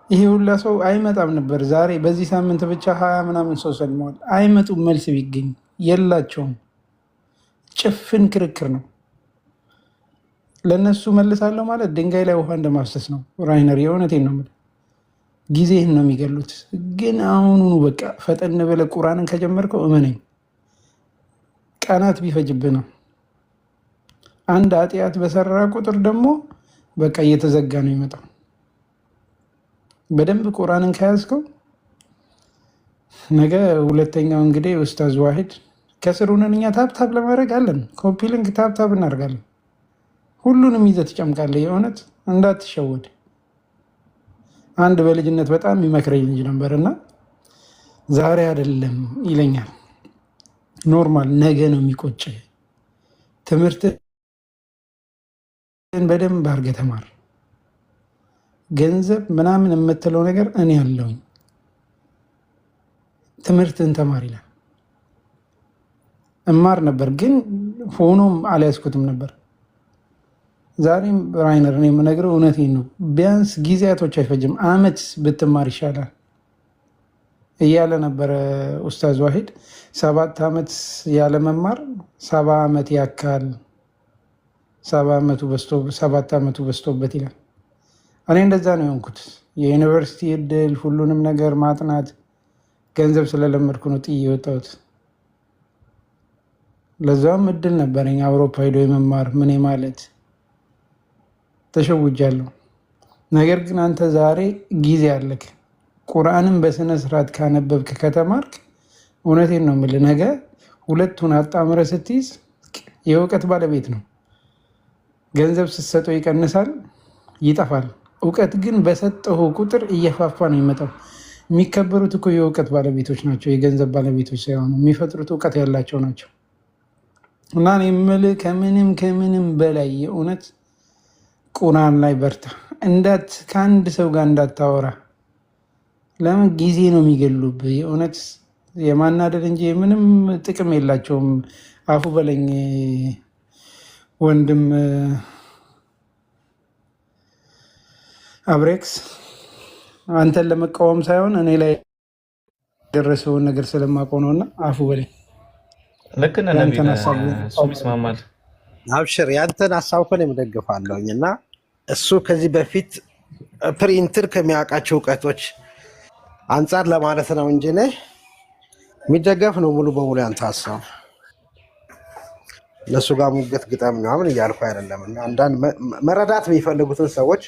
ይሄ ሁላ ሰው አይመጣም ነበር። ዛሬ በዚህ ሳምንት ብቻ 20 ምናምን ሰው ሰልመዋል። አይመጡም። መልስ ቢገኝ የላቸውም። ጭፍን ክርክር ነው። ለነሱ መልሳለሁ ማለት ድንጋይ ላይ ውሃ እንደማፍሰስ ነው። ራይነር የእውነቴን ነው የምልህ። ጊዜህን ነው የሚገሉት። ግን አሁኑኑ በቃ ፈጠን ብለህ ቁርአንን ከጀመርከው እመነኝ ቀናት ቢፈጅብህ ነው። አንድ ኃጢአት በሰራ ቁጥር ደግሞ በቃ እየተዘጋ ነው ይመጣው። በደንብ ቁርአንን ከያዝከው ነገ ሁለተኛው እንግዲህ ኡስታዝ ዋሂድ ከስር ሆነን እኛ ታብታብ ለማድረግ አለን። ኮፒ ሊንክ ታብታብ እናደርጋለን። ሁሉንም ይዘህ ትጨምቃለህ። የእውነት እንዳትሸወድ። አንድ በልጅነት በጣም የሚመክረኝ ልጅ ነበር እና ዛሬ አይደለም ይለኛል። ኖርማል ነገ ነው የሚቆጭ። ትምህርትን በደንብ አድርገህ ተማር። ገንዘብ ምናምን የምትለው ነገር እኔ ያለውኝ ትምህርትን ተማር ይላል። እማር ነበር ግን ሆኖም አልያዝኩትም ነበር። ዛሬም ራይነር እኔ የምነግረው እውነቴን ነው። ቢያንስ ጊዜያቶች አይፈጅም፣ አመት ብትማር ይሻላል እያለ ነበረ ኡስታዝ ዋሂድ። 7 ዓመት ያለ መማር 70 ዓመት ያካል 7 ዓመቱ በዝቶበት ይላል። እኔ እንደዛ ነው የሆንኩት። የዩኒቨርሲቲ እድል ሁሉንም ነገር ማጥናት ገንዘብ ስለለመድኩ ነው ጥዬ የወጣሁት። ለዛም እድል ነበረኝ አውሮፓ ሄዶ የመማር ምን ማለት ተሸውጃለሁ። ነገር ግን አንተ ዛሬ ጊዜ አለክ። ቁርአንን በስነ ስርዓት ካነበብክ ከተማርክ እውነቴን ነው የምልህ ነገ ሁለቱን አጣምረ ስትይዝ የእውቀት ባለቤት ነው። ገንዘብ ስትሰጠው ይቀንሳል፣ ይጠፋል። እውቀት ግን በሰጠው ቁጥር እየፋፋ ነው የሚመጣው። የሚከበሩት እኮ የእውቀት ባለቤቶች ናቸው፣ የገንዘብ ባለቤቶች ሳይሆኑ የሚፈጥሩት እውቀት ያላቸው ናቸው። እና እኔ የምልህ ከምንም በላይ የእውነት ቁርአን ላይ በርታ። ከአንድ ሰው ጋር እንዳታወራ። ለምን ጊዜ ነው የሚገሉብህ። የእውነት የማናደድ እንጂ ምንም ጥቅም የላቸውም። አፉ በለኝ ወንድም አብሬክስ፣ አንተን ለመቃወም ሳይሆን እኔ ላይ የደረሰውን ነገር ስለማውቀው ነው። እና አፉ በለኝ። ልክ ነህ ነቢል፣ እሱም ይስማማል። አብሽር፣ ያንተን ሀሳብ እኮ እኔም እደግፋለሁኝ። እና እሱ ከዚህ በፊት ፕሪንትር ከሚያውቃቸው እውቀቶች አንጻር ለማለት ነው እንጂ እኔ የሚደገፍ ነው ሙሉ በሙሉ ያንተ ሀሳብ። እነሱ ጋር ሙግት ግጠም ምናምን እያልኩ አይደለም። እና አንዳንድ መረዳት የሚፈልጉትን ሰዎች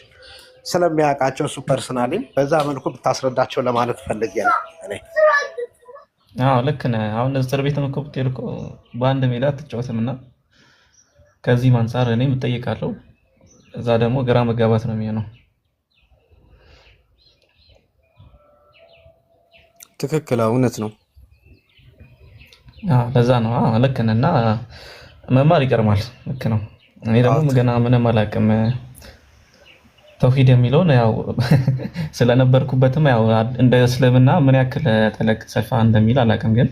ስለሚያውቃቸው እሱ ፐርሰናሊ በዛ መልኩ ብታስረዳቸው ለማለት ፈልጌ ነው እኔ። አዎ ልክ ነህ። አሁን እስር ቤት እኮ ብትሄድ እኮ በአንድ ሜዳ አትጫወትም እና ከዚህም አንጻር እኔም እጠይቃለሁ። እዛ ደግሞ ግራ መጋባት ነው የሚሆነው። ትክክል፣ እውነት ነው። ለዛ ነው ልክ ነህ። እና መማር ይቀርማል። ልክ ነው። እኔ ደግሞ ገና ምንም አላውቅም። ተውሂድ የሚለውን ያው ስለነበርኩበትም ያው እንደ እስልምና ምን ያክል ተለቅ ሰፋ እንደሚል አላውቅም፣ ግን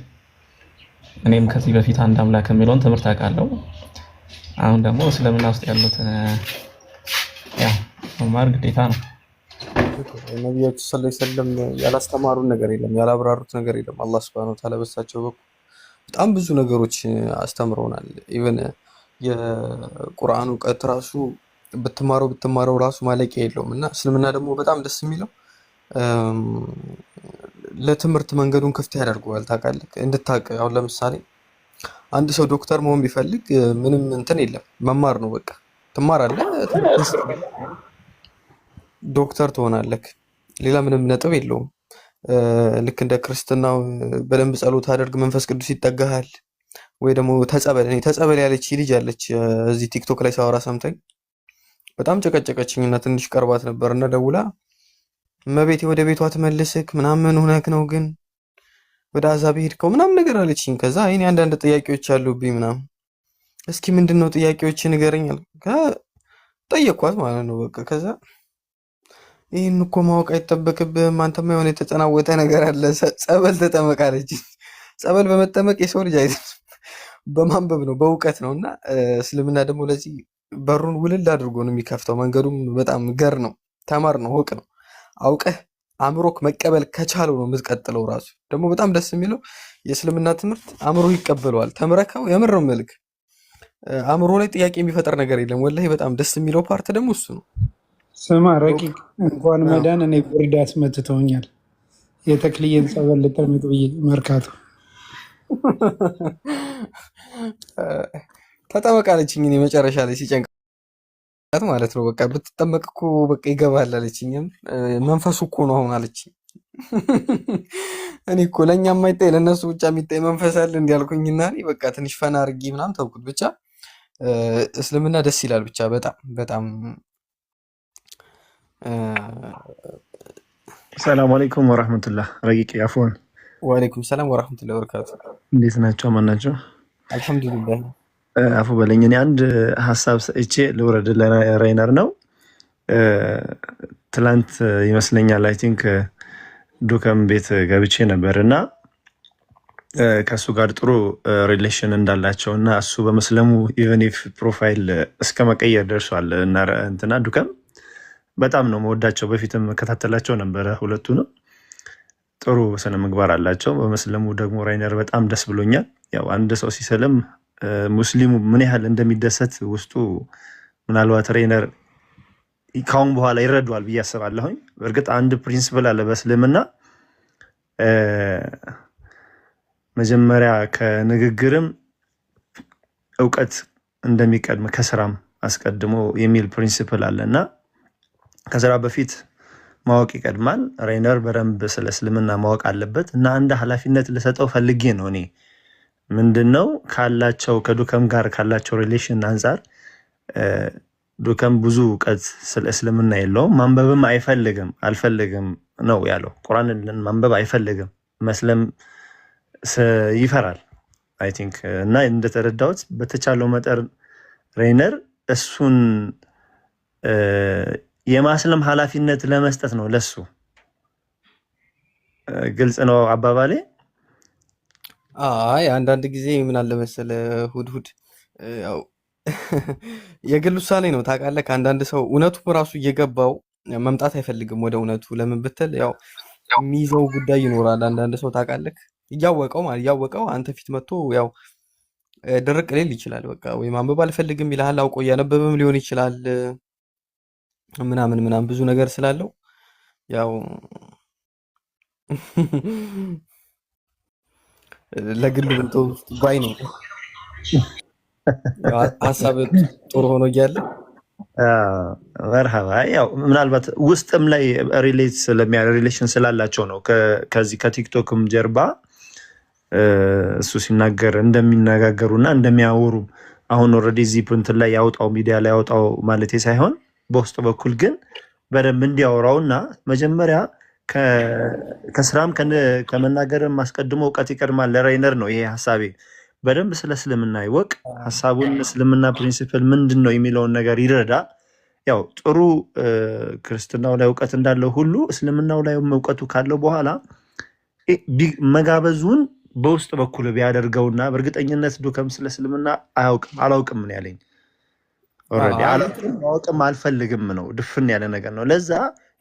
እኔም ከዚህ በፊት አንድ አምላክ የሚለውን ትምህርት አውቃለሁ። አሁን ደግሞ እስልምና ውስጥ ያሉትን ያው መማር ግዴታ ነው። ነቢያችን ሰለላሁ ዐለይሂ ወሰለም ያላስተማሩን ነገር የለም፣ ያላብራሩት ነገር የለም። አላህ ሱብሓነሁ ወተዓላ በሳቸው በኩል በጣም ብዙ ነገሮች አስተምረውናል። ኢቨን የቁርአን እውቀት ራሱ ብትማረው ራሱ ማለቂያ የለውም። እና እስልምና ደግሞ በጣም ደስ የሚለው ለትምህርት መንገዱን ክፍት ያደርገዋል። ታውቃለህ፣ እንድታውቅ አሁን ለምሳሌ አንድ ሰው ዶክተር መሆን ቢፈልግ ምንም እንትን የለም፣ መማር ነው በቃ። ትማራለህ፣ ዶክተር ትሆናለህ። ሌላ ምንም ነጥብ የለውም። ልክ እንደ ክርስትናው በደንብ ጸሎት አድርግ፣ መንፈስ ቅዱስ ይጠጋሃል። ወይ ደግሞ ተጸበል። እኔ ተጸበል ያለች ልጅ አለች እዚህ ቲክቶክ ላይ ሳወራ ሰምተኝ በጣም ጨቀጨቀችኝ እና ትንሽ ቀርባት ነበር እና ደውላ እመቤቴ ወደ ቤቷ ትመልስክ ምናምን ሆነክ ነው ግን ወደ አዛብ ሄድከው ምናምን ነገር አለችኝ። ከዛ እኔ አንዳንድ ጥያቄዎች አሉብኝ ምናምን፣ እስኪ ምንድነው ጥያቄዎች ንገረኝ ጠየኳት ማለት ነው በቃ። ከዛ ይህን እኮ ማወቅ አይጠበቅብህም፣ አንተማ የሆነ የተጠናወተ ነገር አለ፣ ጸበል ተጠመቅ አለችኝ። ጸበል በመጠመቅ የሰው ልጅ አይደለም በማንበብ ነው በእውቀት ነው። እና እስልምና ደግሞ ለዚህ በሩን ውልል አድርጎ ነው የሚከፍተው። መንገዱም በጣም ገር ነው። ተማር ነው፣ እወቅ ነው። አውቀህ አእምሮክ መቀበል ከቻለው ነው የምትቀጥለው። ራሱ ደግሞ በጣም ደስ የሚለው የእስልምና ትምህርት አእምሮ ይቀበለዋል። ተምረከው የምር ነው መልክ አእምሮ ላይ ጥያቄ የሚፈጠር ነገር የለም። ወላሂ በጣም ደስ የሚለው ፓርት ደግሞ እሱ ነው። ስማ ረቂቅ፣ እንኳን መዳን እኔ ጉርዳ አስመትተውኛል። የተክልዬን ጸበል ልጠምቅ ብዬ መርካቶ ተጠመቅ አለችኝ። እኔ መጨረሻ ላይ ሲጨንቃት ማለት ነው በቃ ብትጠመቅ እኮ በቃ ይገባል አለችኝ። መንፈሱ እኮ ነው አሁን አለችኝ። እኔ እኮ ለእኛ የማይታይ ለእነሱ ብቻ የሚታይ መንፈስ አለ እንዲያልኩኝና በቃ ትንሽ ፈና አድርጌ ምናምን ተውኩት። ብቻ እስልምና ደስ ይላል። ብቻ በጣም በጣም ሰላም አለይኩም ወራህመቱላህ። ረቂቅ ያፎን ወአለይኩም ሰላም ወራህመቱላሂ ወበረካቱ። እንዴት ናቸው? ማን ናቸው? አልሐምዱሊላህ። አፉ በለኝ። እኔ አንድ ሀሳብ ሰጥቼ ልውረድ። ለራይነር ነው። ትላንት ይመስለኛል አይ ቲንክ ዱከም ቤት ገብቼ ነበር እና ከእሱ ጋር ጥሩ ሪሌሽን እንዳላቸው እና እሱ በመስለሙ ኢቨኒፍ ፕሮፋይል እስከ መቀየር ደርሷል። እና እንትና ዱከም በጣም ነው መወዳቸው። በፊትም ከታተላቸው ነበረ። ሁለቱንም ጥሩ ስነ ምግባር አላቸው። በመስለሙ ደግሞ ራይነር በጣም ደስ ብሎኛል። ያው አንድ ሰው ሲሰለም ሙስሊሙ ምን ያህል እንደሚደሰት ውስጡ ምናልባት ራይነር ካሁን በኋላ ይረዳዋል ብዬ አስባለሁኝ። በእርግጥ አንድ ፕሪንሲፕል አለ በእስልምና መጀመሪያ ከንግግርም እውቀት እንደሚቀድም ከስራም አስቀድሞ የሚል ፕሪንሲፕል አለ እና ከስራ በፊት ማወቅ ይቀድማል። ራይነር በደንብ ስለ እስልምና ማወቅ አለበት እና አንድ ኃላፊነት ልሰጠው ፈልጌ ነው። እኔ ምንድነው ካላቸው ከዱከም ጋር ካላቸው ሪሌሽን አንጻር ዱከም ብዙ እውቀት ስለ እስልምና የለውም፣ ማንበብም አልፈልግም ነው ያለው። ቁርአንን ማንበብ አይፈልግም፣ መስለም ይፈራል አይ ቲንክ። እና እንደተረዳሁት በተቻለው መጠን ራይነር እሱን የማስለም ኃላፊነት ለመስጠት ነው ለሱ። ግልጽ ነው አባባሌ? አይ አንዳንድ ጊዜ ምን አለ መሰለህ ሁድሁድ ያው የግል ውሳኔ ነው ታውቃለህ። ከአንዳንድ ሰው እውነቱ ራሱ እየገባው መምጣት አይፈልግም ወደ እውነቱ። ለምን ብትል ያው የሚይዘው ጉዳይ ይኖራል። አንዳንድ ሰው ታውቃለህ እያወቀው አንተ ፊት መጥቶ ያው ድርቅ ሊል ይችላል። በቃ ወይ ማንበብ አልፈልግም ይልሃል። አውቆ እያነበበም ሊሆን ይችላል ምናምን ብዙ ነገር ስላለው ያው ለግሉ ባይ ነው። ሀሳብ ጥሩ ሆኖ እያለ መርሃባ። ያው ምናልባት ውስጥም ላይ ሪሌሽን ስላላቸው ነው። ከዚህ ከቲክቶክም ጀርባ እሱ ሲናገር እንደሚነጋገሩና እንደሚያወሩ አሁን ኦልሬዲ እዚህ ፕሪንት ላይ ያውጣው ሚዲያ ላይ ያውጣው ማለት ሳይሆን በውስጥ በኩል ግን በደንብ እንዲያወራውና መጀመሪያ ከስራም ከመናገርም አስቀድሞ እውቀት ይቀድማል ለራይነር ነው ይሄ ሀሳቤ። በደንብ ስለ እስልምና ይወቅ፣ ሀሳቡን እስልምና ፕሪንሲፕል ምንድን ነው የሚለውን ነገር ይረዳ። ያው ጥሩ ክርስትናው ላይ እውቀት እንዳለው ሁሉ እስልምናው ላይ እውቀቱ ካለው በኋላ መጋበዙን በውስጥ በኩል ቢያደርገውና በእርግጠኝነት ዱከም ስለ እስልምና አላውቅም ነው ያለኝ። ማወቅም አልፈልግም ነው፣ ድፍን ያለ ነገር ነው። ለዛ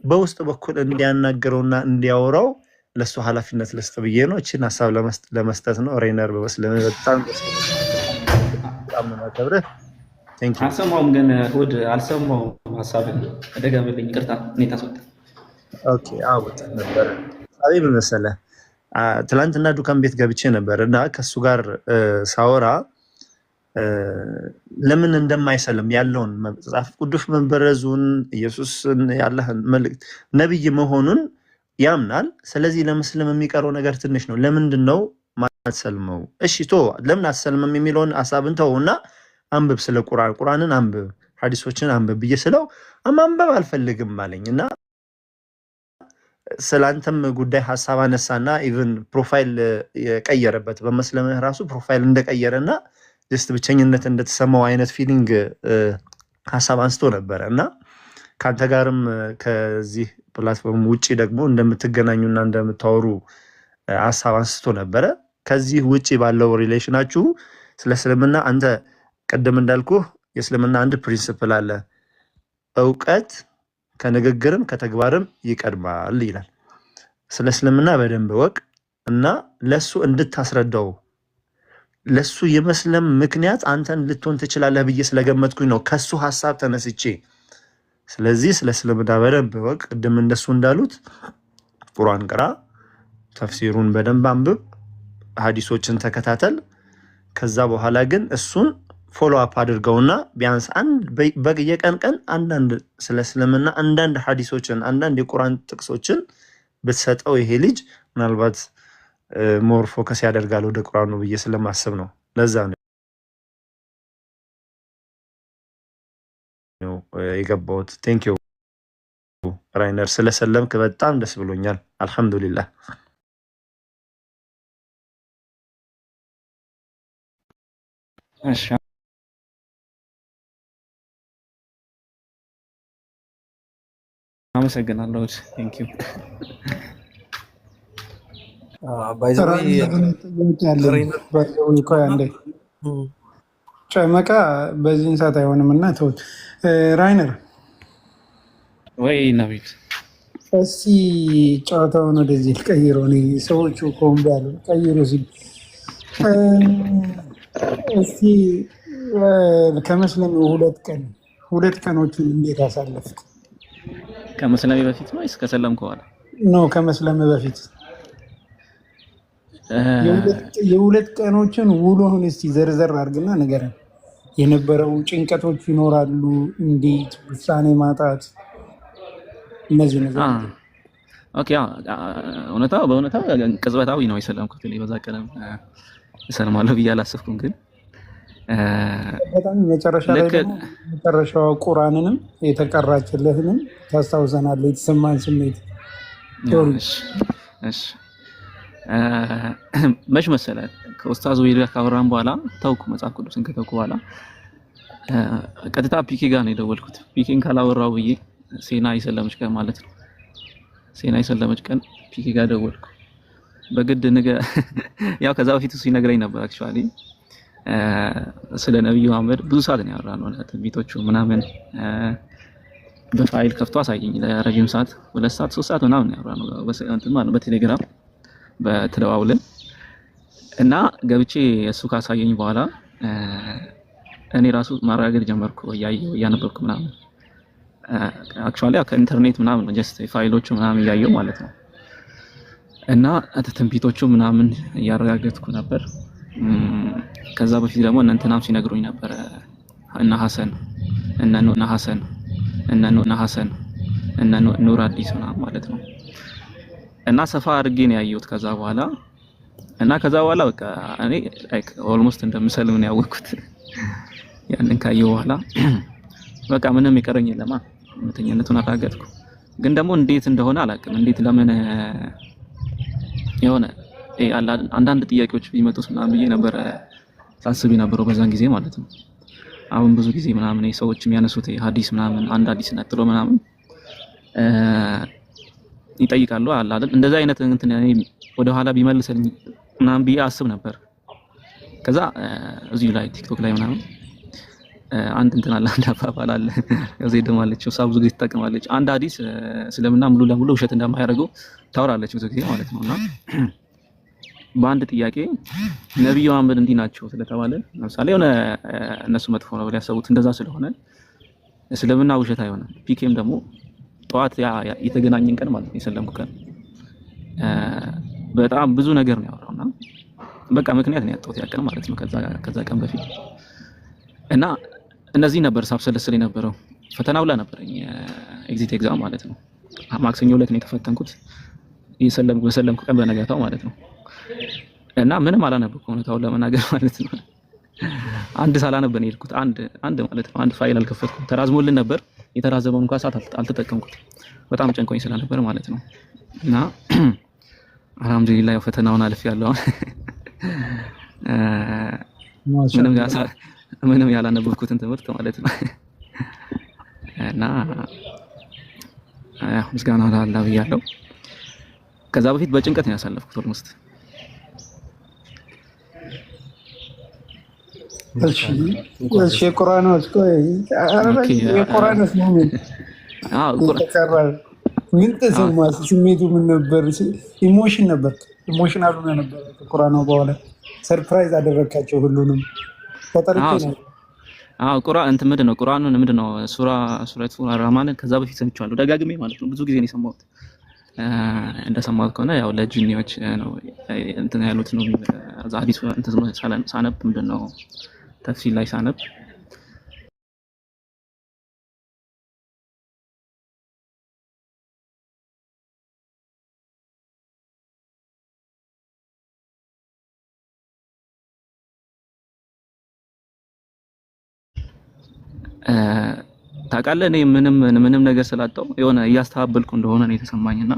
በውስጥ በኩል እንዲያናገረውና እንዲያወራው ለሱ ኃላፊነት ልስጥ ብዬ ነው። እችን ሀሳብ ለመስጠት ነው። ሬነር በመስለም በጣም ማከብረህ አልሰማሁም፣ ግን እሑድ አልሰማሁም። ሀሳብን ደገምልኝ፣ ይቅርታ እኔ ታስወጣ። ኦኬ አውጥ ነበር ሳቢ ምን መሰለህ፣ ትላንትና ዱካን ቤት ገብቼ ነበር እና ከሱ ጋር ሳወራ ለምን እንደማይሰልም ያለውን መጽሐፍ ቅዱስ መንበረዙን ኢየሱስን ያለህን መልእክት ነብይ መሆኑን ያምናል። ስለዚህ ለምስልም የሚቀረው ነገር ትንሽ ነው። ለምንድን ነው ማትሰልመው? እሺ ለምን አትሰልምም የሚለውን ሀሳብን ተውና አንብብ፣ ስለ ቁርአንን አንብብ፣ ሐዲሶችን አንብብ ብዬ ስለው ማንበብ አልፈልግም አለኝ እና ስላንተም ጉዳይ ሀሳብ አነሳና ኢቭን ፕሮፋይል የቀየረበት በመስለምህ ራሱ ፕሮፋይል እንደቀየረና ጀስት ብቸኝነት እንደተሰማው አይነት ፊሊንግ ሀሳብ አንስቶ ነበረ እና ከአንተ ጋርም ከዚህ ፕላትፎርም ውጭ ደግሞ እንደምትገናኙና እንደምታወሩ ሀሳብ አንስቶ ነበረ። ከዚህ ውጭ ባለው ሪሌሽናችሁ ስለ እስልምና አንተ ቀደም እንዳልኩህ የእስልምና አንድ ፕሪንሲፕል አለ፣ እውቀት ከንግግርም ከተግባርም ይቀድማል ይላል። ስለ እስልምና በደንብ ወቅ እና ለሱ እንድታስረዳው ለሱ የመስለም ምክንያት አንተን ልትሆን ትችላለህ ብዬ ስለገመትኩኝ ነው ከሱ ሀሳብ ተነስቼ። ስለዚህ ስለ እስልምና በደንብ ወቅ፣ ቅድም እንደሱ እንዳሉት ቁርአን ቅራ፣ ተፍሲሩን በደንብ አንብብ፣ ሀዲሶችን ተከታተል። ከዛ በኋላ ግን እሱን ፎሎ አፕ አድርገውና ቢያንስ የቀን አንዳንድ ስለ እስልምና አንዳንድ ሀዲሶችን አንዳንድ የቁርአን ጥቅሶችን ብትሰጠው ይሄ ልጅ ምናልባት ሞር ፎከስ ያደርጋል ወደ ቁርአኑ ብዬ ስለማስብ ነው። ለዛ ነው የገባሁት። ቴንክ ዩ ራይነር፣ ስለሰለምክ በጣም ደስ ብሎኛል። አልሐምዱሊላህ። እሺ አመሰግናለሁ። ቴንክ ዩ ጨመቃ በዚህን ሰዓት አይሆንም እና ተውት። ራይነር ወይ ነቢል እስኪ ጨዋታውን ወደዚህ ልቀይረው። ሰዎቹ ከወንብ ያሉ ቀይሮ ሲል እስኪ ከመስለሚ ሁለት ቀኖችን እንዴት አሳለፍክ? ከመስለሚ በፊት ነው ወይስ ከሰለምክ በኋላ? ነው ከመስለሚ በፊት። የሁለት ቀኖችን ውሎህን እስቲ ዘርዘር አድርግና ንገረን። የነበረው ጭንቀቶች ይኖራሉ፣ እንዴት ውሳኔ ማጣት፣ እነዚህ ነገር። ኦኬ በእውነታው ቅጽበታዊ ነው የሰለምኩት። በዛ ቀንም እሰልማለሁ ብዬ አላሰብኩም፣ ግን በጣም መጨረሻ ላይ ደግሞ መጨረሻው ቁርአንንም የተቀራችልህንም ታስታውሰናለህ፣ የተሰማን ስሜት። እሺ መች መሰለህ ከኡስታዝ ወይድ ጋር ካወራን በኋላ ታውኩ መጽሐፍ ቅዱስን ከተውኩ በኋላ ቀጥታ ፒኬ ጋር ነው የደወልኩት። ፒኬን ካላወራው ብዬ ሴና የሰለመች ቀን ማለት ነው። ሴና የሰለመች ቀን ፒኬ ጋር ደወልኩ። በግድ ያው ከዛ በፊት እሱ ይነግረኝ ነበር። አክቹአሊ ስለ ነብዩ መሐመድ ብዙ ሰዓት ነው ያወራነው፣ ትንቢቶቹ ምናምን በፋይል ከፍቶ አሳየኝ ለረጅም ሰዓት፣ 2 ሰዓት 3 ሰዓት ምናምን ያወራነው በቴሌግራም በተደዋውለን እና ገብቼ እሱ ካሳየኝ በኋላ እኔ ራሱ ማረጋገጥ ጀመርኩ፣ እያነበብኩ ምናምን። አክቹአሊ ከኢንተርኔት ምናምን ጀስት ፋይሎቹ ምናምን እያየሁ ማለት ነው። እና ትንቢቶቹ ምናምን እያረጋገጥኩ ነበር። ከዛ በፊት ደግሞ እነ እንትናም ሲነግሩኝ ነበረ እነ ሐሰን እነ ኑር አዲስ ምናምን ማለት ነው። እና ሰፋ አድርጌ ነው ያየሁት ከዛ በኋላ በቃ እኔ ላይክ ኦልሞስት እንደምሰልም ነው ያወቅኩት። ያንን ካየሁ በኋላ በቃ ምንም የቀረኝ የለማ እውነተኝነቱን አረጋገጥኩ። ግን ደግሞ እንዴት እንደሆነ አላውቅም። እንዴት ለምን የሆነ አንዳንድ ጥያቄዎች ቢመጡስ ምናምን ብዬ ነበር ሳስብ የነበረው በዛን ጊዜ ማለት ነው። አሁን ብዙ ጊዜ ምናምን ሰዎች የሚያነሱት ሐዲስ ምናምን አንድ ሐዲስ ነጥሎ ምናምን ይጠይቃሉ አለ አይደል? እንደዛ አይነት እንትን እኔ ወደ ኋላ ቢመልሰኝ ምናምን ብዬ አስብ ነበር። ከዛ እዚሁ ላይ ቲክቶክ ላይ ምናምን አንድ እንትን አለ፣ አንድ አባባል አለ ዘይድ ማለች እሷ ብዙ ጊዜ ትጠቀማለች። አንድ ሐዲስ እስልምና ሙሉ ለሙሉ ውሸት እንደማያደርገው ታወራለች ብዙ ጊዜ ማለት ነውና በአንድ ጥያቄ ነብዩ መሐመድ እንዲህ ናቸው ስለተባለ ለምሳሌ የሆነ እነሱ መጥፎ ነው ብለው ያሰቡት እንደዛ ስለሆነ እስልምና ውሸት አይሆንም። ፒኬም ደግሞ ጠዋት የተገናኘን ቀን ማለት ነው የሰለምኩ ቀን በጣም ብዙ ነገር ነው ያወራውና በቃ ምክንያት ነው ያጣሁት ያቀን ማለት ነው ከዛ ቀን በፊት እና እነዚህ ነበር ሳብሰለስል የነበረው። ፈተናው ላይ ነበረኝ ኤግዚት ኤግዛም ማለት ነው። ማክሰኞ ዕለት ነው የተፈተንኩት የሰለምኩ ቀን በነጋታው ማለት ነው። እና ምንም አላነበብኩም እውነታውን ለመናገር ማለት ነው። አንድ ሳላነብ ነው የሄድኩት። አንድ ማለት ነው አንድ ፋይል አልከፈትኩም። ተራዝሞልን ነበር። የተራዘመውን እንኳን ሰዓት አልተጠቀምኩት በጣም ጨንቆኝ ስለነበር ማለት ነው። እና አልሐምዱሊላህ ያው ፈተናውን አልፌያለሁ። ምንም ያላነበብኩትን ትምህርት ማለት ነው። እና ምስጋና ለአላህ ብያለሁ። ከዛ በፊት በጭንቀት ነው ያሳለፍኩት ኦልሞስት። እሺ የቁርአኖስ ምን ተሰማ? ስሜቱ ምን ነበር? ኢሞሽናል ሆነ ነበር። ከቁርአኑ በኋላ ሰርፕራይዝ አደረካቸው ሁሉንም ተጠርቼ ነው። ቁርአን እንትን ምንድን ነው ቁርአኑን ምንድን ነው ሱረቱ አር-ረህማን ከዛ በፊት ሰምቻለሁ ደጋግሜ ማለት ነው። ብዙ ጊዜ ነው የሰማሁት። እንደሰማሁት ከሆነ ያው ለጂኒዎች ነው እንትን ያሉት ነው። ሐዲስ እንትን ሳነብ ምንድን ነው ተፍሲር ላይ ሳነብ ታውቃለህ እኔ ምንም ነገር ስላጣው የሆነ እያስተባበልኩ እንደሆነ ነው የተሰማኝና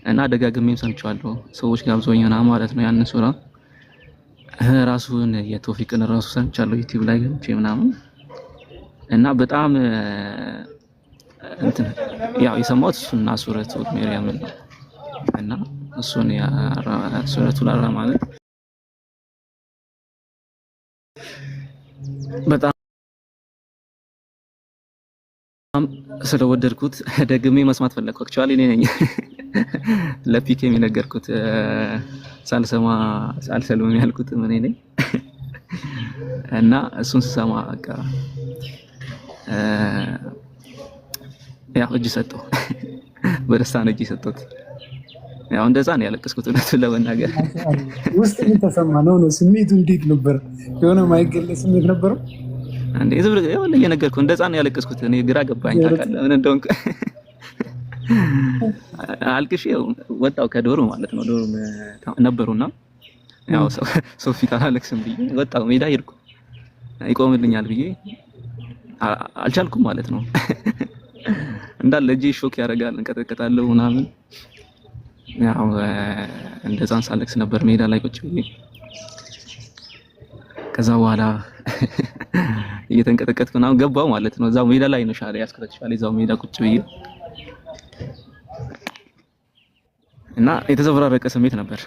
እና ደጋግሜም ሰምቻለሁ ሰዎች ጋብዘውኝና ማለት ነው። ያንን ሱራ ራሱን የቶፊቅን ራሱ ሰምቻለሁ ዩቲዩብ ላይ ገብቼ ምናምን እና በጣም እንትን ያው የሰማሁት እሱና ሱረቱ መርየም ነው እና እሱን ሱረቱ አር-ረህማን በጣም ስለወደድኩት ደግሜ መስማት ፈለኩ። አክቹአሊ እኔ ነኝ ለፒኬም የነገርኩት ሳልሰልም ያልኩት እኔ ነኝ እና እሱን ስሰማ በቃ ያው እጅ ሰጠሁ። በደስታ ነው እጅ ሰጠሁት። ያው እንደዛ ነው ያለቀስኩት እውነቱን ለመናገር። ውስጥ ምን ተሰማ ነው ስሜቱ እንዴት ነበር? የሆነ ማይገለጽ ስሜት ነበረው አንዴ ዝም ብለህ ያው እየነገርኩህ እንደዛ ነው ያለቀስኩት። እኔ ግራ ገባኝ ታውቃለህ ምን እንደሆንኩ። አልቅሼ ወጣሁ ከዶሩ ማለት ነው። ዶሩ ነበሩና ያው ሰው ፊት አላለቅስም ብዬ ወጣሁ። ሜዳ ሄድኩ ይቆምልኛል ብዬ አልቻልኩም ማለት ነው። እንዳለ እጄ ሾክ ያደርጋል፣ እንቀጠቀጣለሁ ምናምን። ያው እንደዛን ሳለቅስ ነበር ሜዳ ላይ ቁጭ ብዬ። ከዛ በኋላ እየተንቀጠቀጥኩ ምናምን ገባሁ ማለት ነው። እዛው ሜዳ ላይ ነው ሻለ ያስከተሻለ እዛው ሜዳ ቁጭ ብዬ እና የተዘበራረቀ ስሜት ነበር።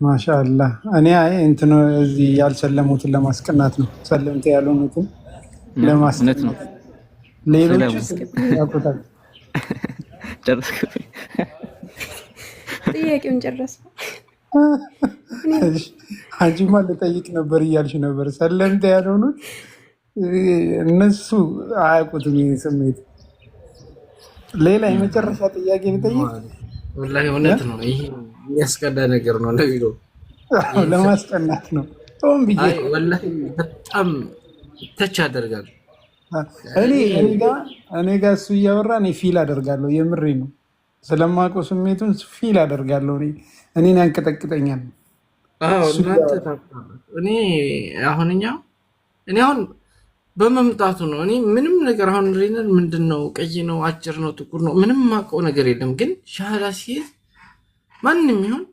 ማሻአላህ እኔ እንትን እዚህ ያልሰለሙትን ለማስቀናት ነው፣ ሰለምቴ ያልሆኑትን ለማስቀናት ነው። ሌሎች ያቆጣል። ጨረስኩ። ጥያቄውን ጨረስኩ። አንቺማ ልጠይቅ ነበር እያልሽ ነበር። ሰለምቴ ያልሆኑት እነሱ አያውቁትም ይሄን ስሜት። ሌላ የመጨረሻ ጥያቄ ልጠይቅ። ወላሂ እውነት ነው። ይሄ የሚያስቀዳ ነገር ነው ለቪዲዮ ለማስቀናት ነው። ቶም ብዬ አይ ወላሂ በጣም ተች ያደርጋል። እኔ ጋር እሱ እያወራ እኔ ፊል አደርጋለሁ። የምሬ ነው። ስለማውቀው ስሜቱን ፊል አደርጋለሁ። እኔን ያንቀጠቅጠኛል። እኔ አሁን በመምጣቱ ነው። እኔ ምንም ነገር አሁን ሬነር ምንድን ነው ቀይ ነው አጭር ነው ጥቁር ነው ምንም ማውቀው ነገር የለም። ግን ሻሃዳ ሲይዝ ማንም ይሁን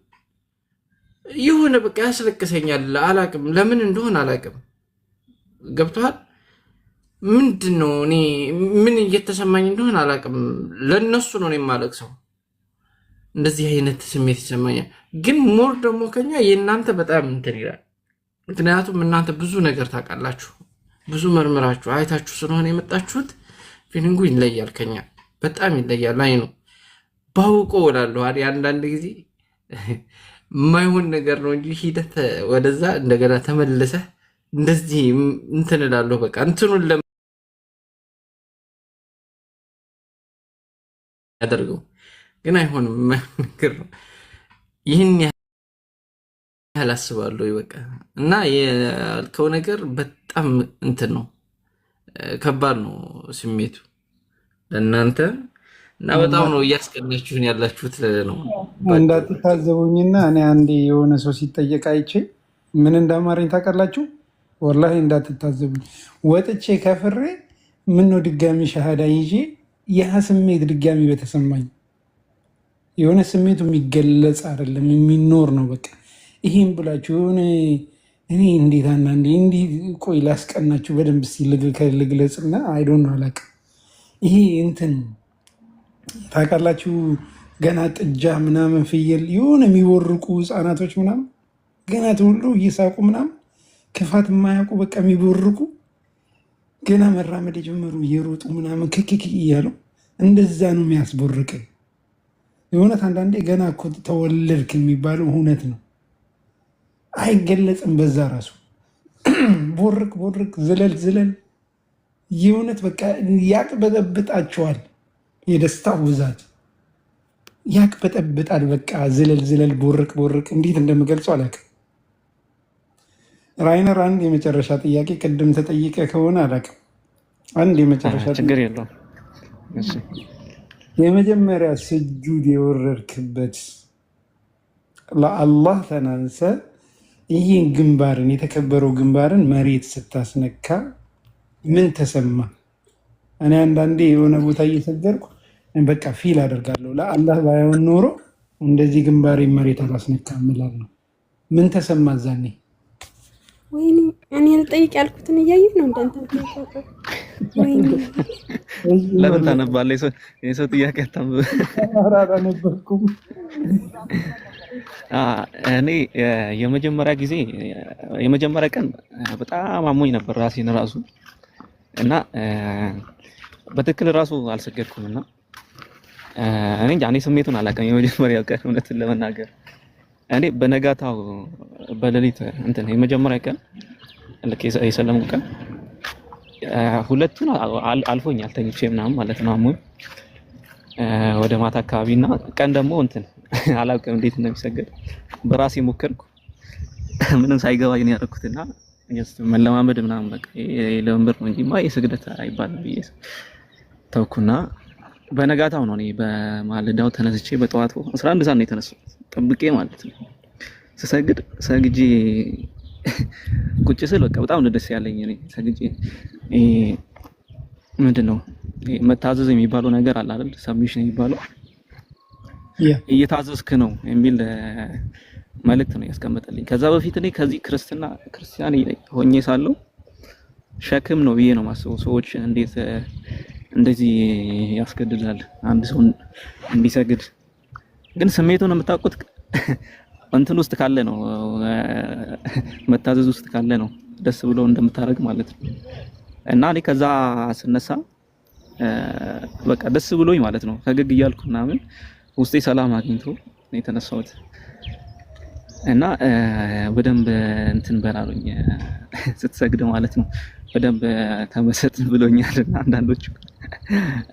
የሆነ በቃ ያስለቅሰኛል። አላቅም ለምን እንደሆነ አላቅም። ገብቶሃል? ምንድን ነው እኔ ምን እየተሰማኝ እንደሆነ አላቅም። ለነሱ ነው እኔ የማለቅሰው። እንደዚህ አይነት ስሜት ይሰማኛል። ግን ሞር ደግሞ ከኛ የእናንተ በጣም እንትን ይላል። ምክንያቱም እናንተ ብዙ ነገር ታውቃላችሁ፣ ብዙ መርምራችሁ አይታችሁ ስለሆነ የመጣችሁት ፊሊንጉ ይለያል፣ ከኛ በጣም ይለያል። አይ ነው ባውቀው እላለሁ። አንዳንድ ጊዜ የማይሆን ነገር ነው እንጂ ሂደት ወደዛ እንደገና ተመልሰህ እንደዚህ እንትን እላለሁ። በቃ እንትኑን ለማያደርገው ግን አይሆንም። የማይሆን ነገር ነው። ይህን ያህል አስባለሁ። በቃ እና ያልከው ነገር በጣም እንትን ነው፣ ከባድ ነው ስሜቱ ለእናንተ እና በጣም ነው እያስቀናችሁን ያላችሁት ነው። እንዳትታዘቡኝና እኔ አንዴ የሆነ ሰው ሲጠየቅ አይቼ ምን እንዳማረኝ ታውቃላችሁ? ወላሂ እንዳትታዘቡኝ። ወጥቼ ከፍሬ ምነው ድጋሚ ሻሃዳ ይዤ ያ ስሜት ድጋሚ በተሰማኝ የሆነ ስሜቱ የሚገለጽ አይደለም የሚኖር ነው። በቃ ይሄን ብላችሁ የሆነ እኔ እንዴት አንዳንዴ እንዲህ ቆይ ላስቀናችሁ በደንብ ልግለጽና አይዶን አላውቅም። ይሄ እንትን ታውቃላችሁ ገና ጥጃ ምናምን ፍየል የሆነ የሚቦርቁ ህፃናቶች ምናምን ገና ተወልደው እየሳቁ ምናምን ክፋት የማያውቁ በቃ የሚቦርቁ ገና መራመድ የጀመሩ እየሮጡ ምናምን ክክክ እያሉ እንደዛ ነው የሚያስቦርቅ። የእውነት አንዳንዴ ገና እኮ ተወለድክ የሚባለው እውነት ነው፣ አይገለጽም። በዛ ራሱ ቦርቅ ቦርቅ ዝለል ዝለል የእውነት በቃ ያቅበጠብጣቸዋል። የደስታው ብዛት ያቅበጠብጣል። በቃ ዝለል ዝለል ቦርቅ ቦርቅ እንዴት እንደምገልጸው አላውቅም። ራይነር አንድ የመጨረሻ ጥያቄ ቅድም ተጠይቀ ከሆነ አላውቅም። አንድ የመጨረሻ ችግር የለውም። የመጀመሪያ ስጁድ የወረድክበት ለአላህ ተናንሰ ይህን ግንባርን የተከበረው ግንባርን መሬት ስታስነካ ምን ተሰማ? እኔ አንዳንዴ የሆነ ቦታ እየሰገርኩ በቃ ፊል አደርጋለሁ። ለአላህ ባይሆን ኖሮ እንደዚህ ግንባሬ መሬት አላስነካም እላለሁ። ምን ተሰማ ዛኔ? ወይኔ እኔ ልጠይቅ ያልኩትን እያየህ ነው እንዳንተ። ለምን ታነባለህ? የሰው ጥያቄ አታንብብ። አላነበብኩም። እኔ የመጀመሪያ ቀን በጣም አሞኝ ነበር ራሴን ራሱ እና በትክክል ራሱ አልሰገድኩም እና እኔ እንጃ እኔ ስሜቱን አላውቅም። የመጀመሪያው ቀን እውነትን ለመናገር እኔ በነጋታው በሌሊት እንትን የመጀመሪያ ቀን ልክ የሰለሙ ቀን ሁለቱን አልፎኛል ተኝቼ ምናምን ማለት ነው አሞኝ ወደ ማታ አካባቢና ቀን ደግሞ እንትን አላውቅም እንዴት እንደሚሰገድ በራሴ ሞከርኩ። ምንም ሳይገባኝ ነው ያደረኩትና መለማመድ ምናምን በቃ ለምንብር ነው እንጂማ የስግደት አይባልም ብዬ ተውኩና በነጋታው ነው እኔ በማለዳው ተነስቼ በጠዋቱ 11 ሰዓት ነው የተነሳሁት ጠብቄ ማለት ነው። ስሰግድ ሰግጄ ቁጭ ስል በቃ በጣም ነው ደስ ያለኝ። እኔ ሰግጄ ምንድነው መታዘዝ የሚባለው ነገር አለ አይደል? ሰብሚሽን የሚባለው እየታዘዝክ ነው የሚል መልእክት ነው ያስቀመጠልኝ። ከዛ በፊት እኔ ከዚህ ክርስቲያን ሆኜ ሳለሁ ሸክም ነው ብዬ ነው ማስበው። ሰዎች እንዴት እንደዚህ ያስገድዳል አንድ ሰው እንዲሰግድ። ግን ስሜቱን የምታውቁት እንትን ውስጥ ካለ ነው፣ መታዘዝ ውስጥ ካለ ነው ደስ ብሎ እንደምታደርግ ማለት ነው። እና እኔ ከዛ ስነሳ በቃ ደስ ብሎኝ ማለት ነው ፈገግ እያልኩ ምናምን ውስጤ ሰላም አግኝቶ ነው የተነሳሁት። እና በደንብ እንትን በላሉኝ ስትሰግድ ማለት ነው በደንብ ተመሰጥ ብሎኛል አንዳንዶቹ።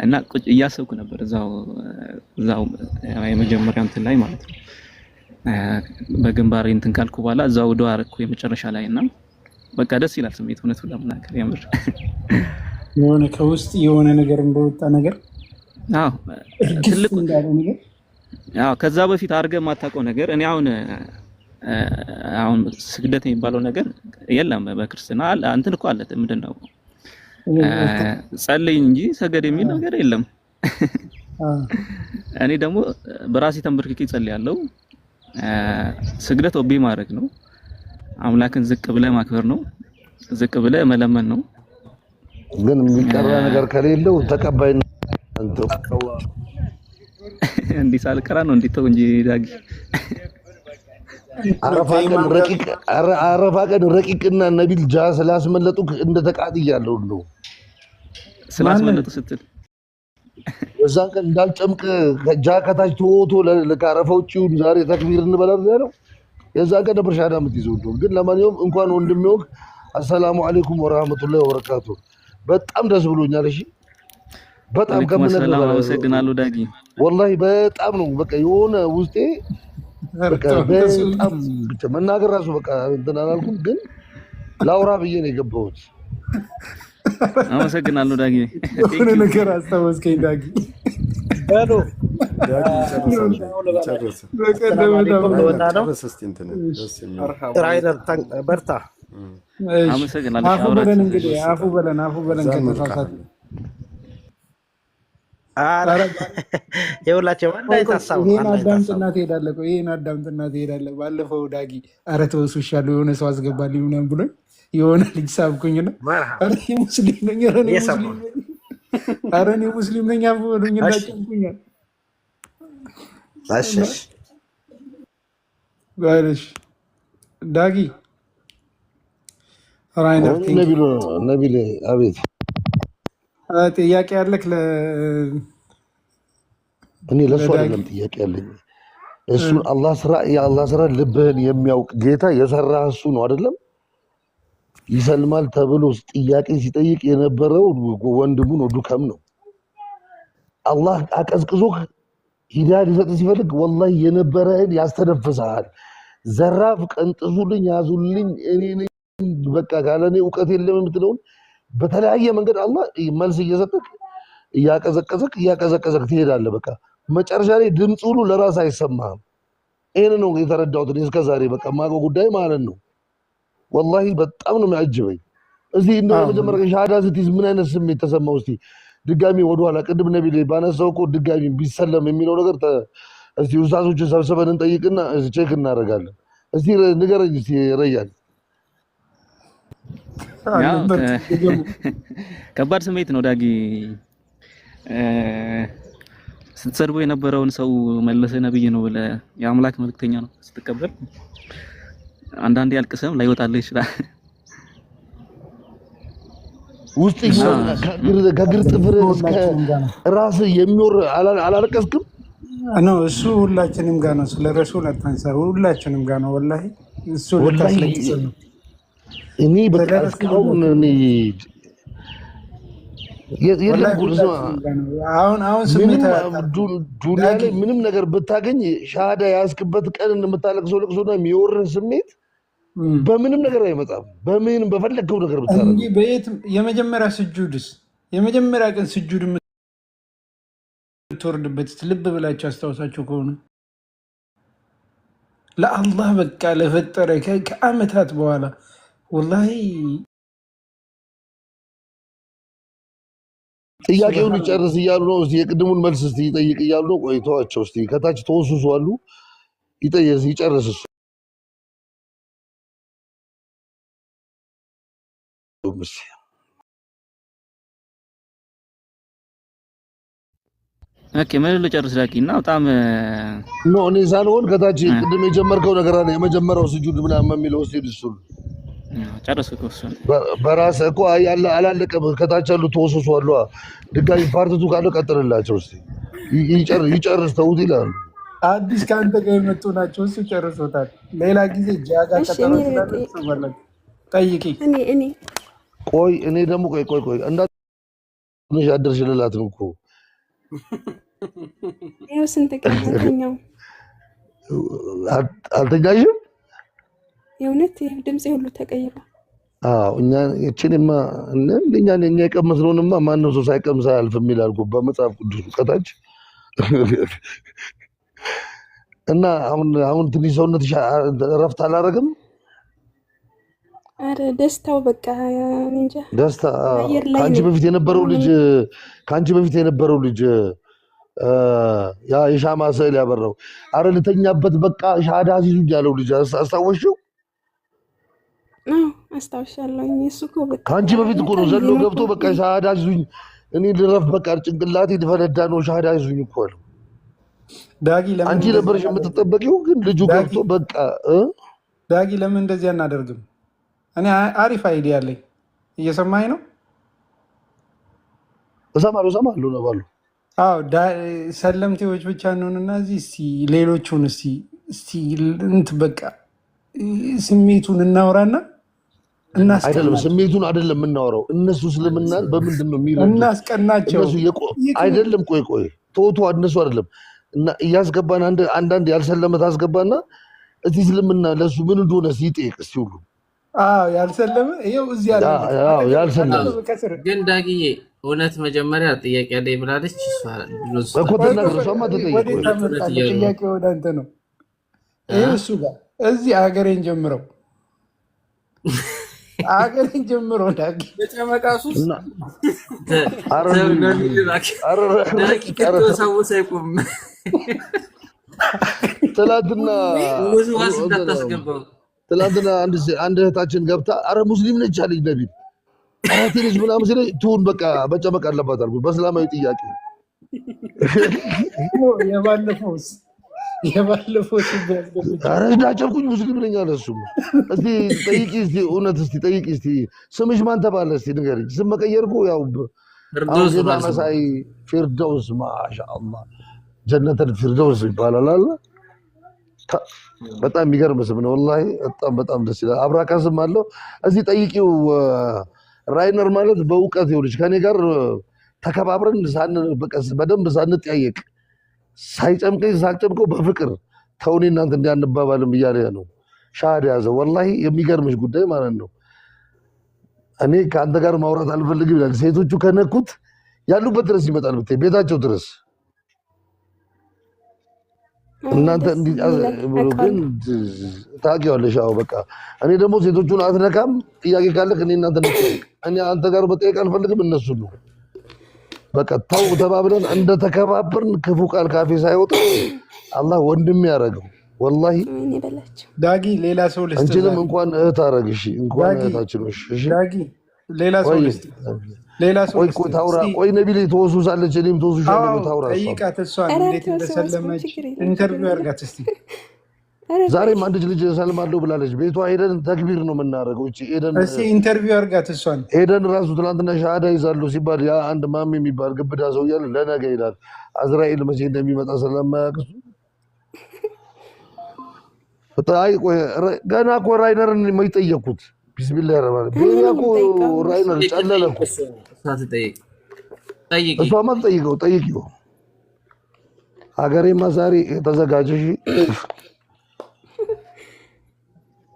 እና ቁጭ እያሰብኩ ነበር እዛው የመጀመሪያው እንትን ላይ ማለት ነው። በግንባሬ እንትን ካልኩ በኋላ እዛው ዱአ አደረኩ የመጨረሻ ላይ እና በቃ ደስ ይላል ስሜት እውነቱን ለመናገር የምር የሆነ ከውስጥ የሆነ ነገር እንደወጣ ነገር አዎ ትልቁ ነገር አዎ ከዛ በፊት አድርገህ የማታውቀው ነገር እኔ አሁን ስግደት የሚባለው ነገር የለም በክርስትና እንትን እኮ አለ ምንድነው ጸልይ እንጂ ሰገድ የሚል ነገር የለም እኔ ደግሞ በራሴ ተንበርክኬ ጸልያለሁ ስግደት ኦቤ ማድረግ ነው አምላክን ዝቅ ብለህ ማክበር ነው ዝቅ ብለህ መለመን ነው ግን የሚቀራ ነገር ከሌለው ተቀባይነት እንዲህ ሳልቀራ ነው እንዲተው እንጂ ዳጊ አረፋ ቀን ረቂቅና ነቢል ጃ ስላስመለጡ እንደተቃጥያለሁ ነው ስላስመለጡ ስትል በዛን ቀን እንዳልጨምቅ ጃ ከታች ተወቶ ለካረፋ ውጪውን ዛሬ ተክቢር እንበላለን ያለው የዛን ቀን ነበር ሻዳ የምትይዘው እንደው ግን ለማንኛውም እንኳን ወንድሜው አሰላሙ አለይኩም ወራህመቱላሂ ወበረካቱ በጣም ደስ ብሎኛል እሺ በጣም ከመሰላም አመሰግናለሁ ዳጊ ወላሂ በጣም ነው በቃ የሆነ ውስጤ በቃ በጣም ብቻ መናገር ራሱ በቃ እንትን አላልኩም ግን ላውራ ብዬ ነው የገባሁት አመሰግናለሁ ዳጊ የሆነ ነገር አስታወስከኝ ዳጊ ባዶ በርታ አመሰግናለሁ አፉ በለን ከተሳሳተ የሁላቸው ይሄን አዳምጥና ትሄዳለህ ባለፈው ዳጊ ኧረ ተወው ይሻለው የሆነ ሰው አስገባልኝ ምናምን ብሎኝ የሆነ ልጅ ሳብኩኝና ኧረ ሙስሊም ነኝ ኧረ እኔ ሙስሊም ነኝ አፉ በሉኝ እንዳጨንኩኛል ጋይሽ ዳጊ ነቢል አቤት ጥያቄ ያለክ እኔ ለሱ አይደለም ጥያቄ ያለኝ እሱን የአላህ ስራ ልብህን የሚያውቅ ጌታ የሰራ እሱ ነው አይደለም ይሰልማል ተብሎ ጥያቄ ሲጠይቅ የነበረው ወንድሙ ነው ዱከም ነው አላህ አቀዝቅዞህ ሂዳያ ሊሰጥ ሲፈልግ ወላሂ የነበረህን ያስተነፍስሃል ዘራፍ ቀንጥሱልኝ ያዙልኝ እኔ በቃ ካለኔ እውቀት የለም የምትለውን በተለያየ መንገድ አላህ መልስ እየሰጠክ እያቀዘቀዘክ ትሄዳለህ በቃ መጨረሻ ላይ ድምፅ ሁሉ ለራስ አይሰማህም ይሄን ነው የተረዳሁት እስከ ዛሬ በቃ ማቆ ጉዳይ ማለት ነው ወላሂ በጣም ነው የሚያጅበኝ እዚህ እንደው መጀመሪያ ሻሃዳ ስትይዝ ምን አይነት ስሜት ተሰማው እስቲ ድጋሚ ወደኋላ ቅድም ነብይ ባነሳው እኮ ድጋሚ ቢሰለም የሚለው ነገር እስቲ ኡስታዞችን ሰብስበን እንጠይቅና ቼክ እናደርጋለን እስቲ ንገረኝ እስቲ ረያን ከባድ ስሜት ነው ዳጊ ስትሰርቦ የነበረውን ሰው መለሰ ነብይ ነው ብለህ የአምላክ መልእክተኛ ነው ስትቀበል አንዳንዴ ያልቅሰም ላይወጣልህ ይችላል ውስጥ ከግር ጥፍር እስከ ራስ የሚወር አላለቀስክም ነው እሱ ሁላችንም ጋር ነው ስለ ረሱል አታንሳ ሁላችንም ጋር ነው ወላሂ እሱ ለታስለቅስ ነው እኔ በቃውን እኔ አሁን ስሜት ዱንያ ላይ ምንም ነገር ብታገኝ ሻሃዳ ያዝክበት ቀን እንደምታለቅሰው ለቅሶና የሚወርህ ስሜት በምንም ነገር አይመጣም በምንም በፈለግከው ነገር ብታረግ እንጂ በየት የመጀመሪያ ስጁድስ የመጀመሪያ ቀን ስጁድ የምትወርድበት ልብ ብላችሁ አስታውሳችሁ ከሆነ ለአላህ በቃ ለፈጠረ ከአመታት በኋላ ወላሂ ጥያቄውን ይጨርስ እያሉ ነው እስቲ የቅድሙን መልስ እስቲ ይጠይቅ እያሉ ነው ቆይተዋቸው እስቲ ከታች ተወሱሱ አሉ ይጨርስ እሱ ኦኬ ምን ልጨርስ ዳቂና በጣም ነው እኔ ሳልሆን ከታች ቅድም የጀመርከው ነገር አለ የመጀመሪያው ስጁድ ምናምን የሚለው እስቲ እሱ ጨረስኩ እሱ በራስህ እኮ አላለቀም ከታች ያሉ ተወሱሱ አሉ ድጋሚ ፓርቲቱ ካለ ቀጥልላቸው እስቲ ይጨርስ ተውት ይላሉ አዲስ ከአንተ ጋር የመጡ ናቸው እሱ ጨርሶታል ሌላ ጊዜ ጃጋ ቀጠሮ ስላለ ጠይቂ እኔ ቆይ እኔ ደግሞ ቆይ እንዳትነሽ አደርሽልላት ነው እኮ ያው ስንት ቀን አልተኛሽም? የእውነት ድምጼ ሁሉ ተቀይሯል። አዎ እኛ እቺንማ እኛ የቀመስነውንማ ማንም ሰው ሳይቀምስ አያልፍም ይላል እኮ በመጽሐፍ ቅዱስ ከታች። እና አሁን ትንሽ ሰውነትሽ እረፍት አላደረግም? አረ ደስታው በቃ እንጃ። ደስታ ከአንቺ በፊት የነበረው ልጅ ያ የሻማ ስዕል ያበራው አረ ልተኛበት በቃ ሻሃዳ አሲዙኝ ያለው ልጅ አስታወሽው? አስታውሻለሁ። እሱ እኮ በቃ ከአንቺ በፊት እኮ ነው ዘሎ ገብቶ በቃ ሻሃዳ አሲዙኝ እኔ ልረፍ በቃ ጭንቅላቴ ሊፈነዳ ነው ሻሃዳ አሲዙኝ እኮ አለው። ዳጊ ለምን አንቺ ነበርሽ የምትጠበቂው፣ ግን ልጁ ገብቶ በቃ ዳጊ ለምን እንደዚህ አናደርግም? እኔ አሪፍ አይዲያ አለኝ። እየሰማኝ ነው? እሰማለሁ ነው ባሉ። አዎ ሰለምቴዎች ብቻ እንሆንና እዚህ እስቲ ሌሎቹን እስቲ እንትን በቃ ስሜቱን እናውራና አይደለም ስሜቱን አይደለም የምናወራው። እነሱ እስልምናን በምንድን ነው የሚረዱት? እናስቀናቸው አይደለም። ቆይ ቶቶ እነሱ አይደለም እና እያስገባን አንዳንድ ያልሰለመ ታስገባና እስቲ እስልምና ለሱ ምን እንደሆነ ሲጠይቅ እስቲ ሁሉ ያልሰለመ ይኸው እዚህ ያለ ያልሰለመ ግን ዳጊዬ እውነት መጀመሪያ ጥያቄ አለኝ ብላለች። እኮ ተናግረሻማ ተጠይቅ። ጥያቄ ወደ አንተ ነው። ይኸው እሱ ጋር እዚህ አገሬን ጀምረው ዳጊ በጨመቃሱ ትላንትና አንድ እህታችን ገብታ አረ ሙስሊም ነች አለች ነቢል ትንሽ ምናምን ሲለኝ ትሁን በቃ መጨመቅ አለባት አልኩ በእስላማዊ ጥያቄ። የባለፈው አረ እንዳጨብኩኝ ሙስሊም ነኝ አለ እሱም። እስቲ ጠይቂ እስቲ እውነት እስቲ ጠይቂ እስቲ ስምሽ ማን ተባለ እስቲ ንገሪኝ። ስም መቀየር እኮ ያው ጌታ መሳይ ፊርደውስ ማሻአላህ ጀነተል ፊርደውስ ይባላል አለ። በጣም የሚገርም ስም ነው ወላሂ በጣም ደስ ይላል። አብራካ ስም አለው። እዚህ ጠይቂው ራይነር ማለት በእውቀት ይኸውልሽ ከኔ ጋር ተከባብረን በደንብ ሳንጠያየቅ ሳይጨምቀኝ ሳልጨምቀው በፍቅር ተውኔ እናንተ እንዲያንባባልም እያለ ነው ሻሃዳ ያዘ። ወላሂ የሚገርምሽ ጉዳይ ማለት ነው። እኔ ከአንተ ጋር ማውራት አልፈልግም ይላል። ሴቶቹ ከነኩት ያሉበት ድረስ ይመጣል ብታይ ቤታቸው ድረስ እናንተ ግን ታውቂዋለሽ። አዎ በቃ እኔ ደግሞ ሴቶቹን አትነካም። ጥያቄ ካለህ እኔ አንተ ጋር መጠየቅ አልፈልግም። እነሱ ነው በቃ ተው ተባብለን እንደተከባበርን ክፉ ቃል ካፌ ሳይወጣ አላህ ወንድም ያደረገው ወላሂ። ዳጊ ሌላ ሰው ልስጥ። አንቺንም እንኳን እህት አደረግሽ እንኳን እህታችን ነሽ። እሺ ዳጊ ሌላ ሰው ልስጥ። ቆይ ታውራ። ቆይ ነቢሌ ተወሱሳለች እኔም ተወሱሻለሁ። ታውራ ጠይቃት እሷን እንዴት እንደሰለመች ኢንተርቪው አድርጋት እስቲ። ዛሬም አንድ ልጅ ሰልማለሁ ብላለች። ቤቷ ሄደን ተክቢር ነው የምናደርገው። እቺ ሄደን እስቲ ኢንተርቪው አድርጋት እሷን። ሄደን ራሱ ትናንትና ሻሃዳ ይዛሉ ሲባል ያ አንድ ማሚ የሚባል ግብዳ ሰው እያለ ለነገ ይላል። አዝራኤል መቼ እንደሚመጣ ስለማያውቅ ገና እኮ ራይነርን የማይጠየቁት ቢስሚላህ ረህማን ቤያ እኮ ራይነር ጨለለ እኮ እሷማ ጠይቂው። ሀገሬማ ዛሬ ተዘጋጀሽ።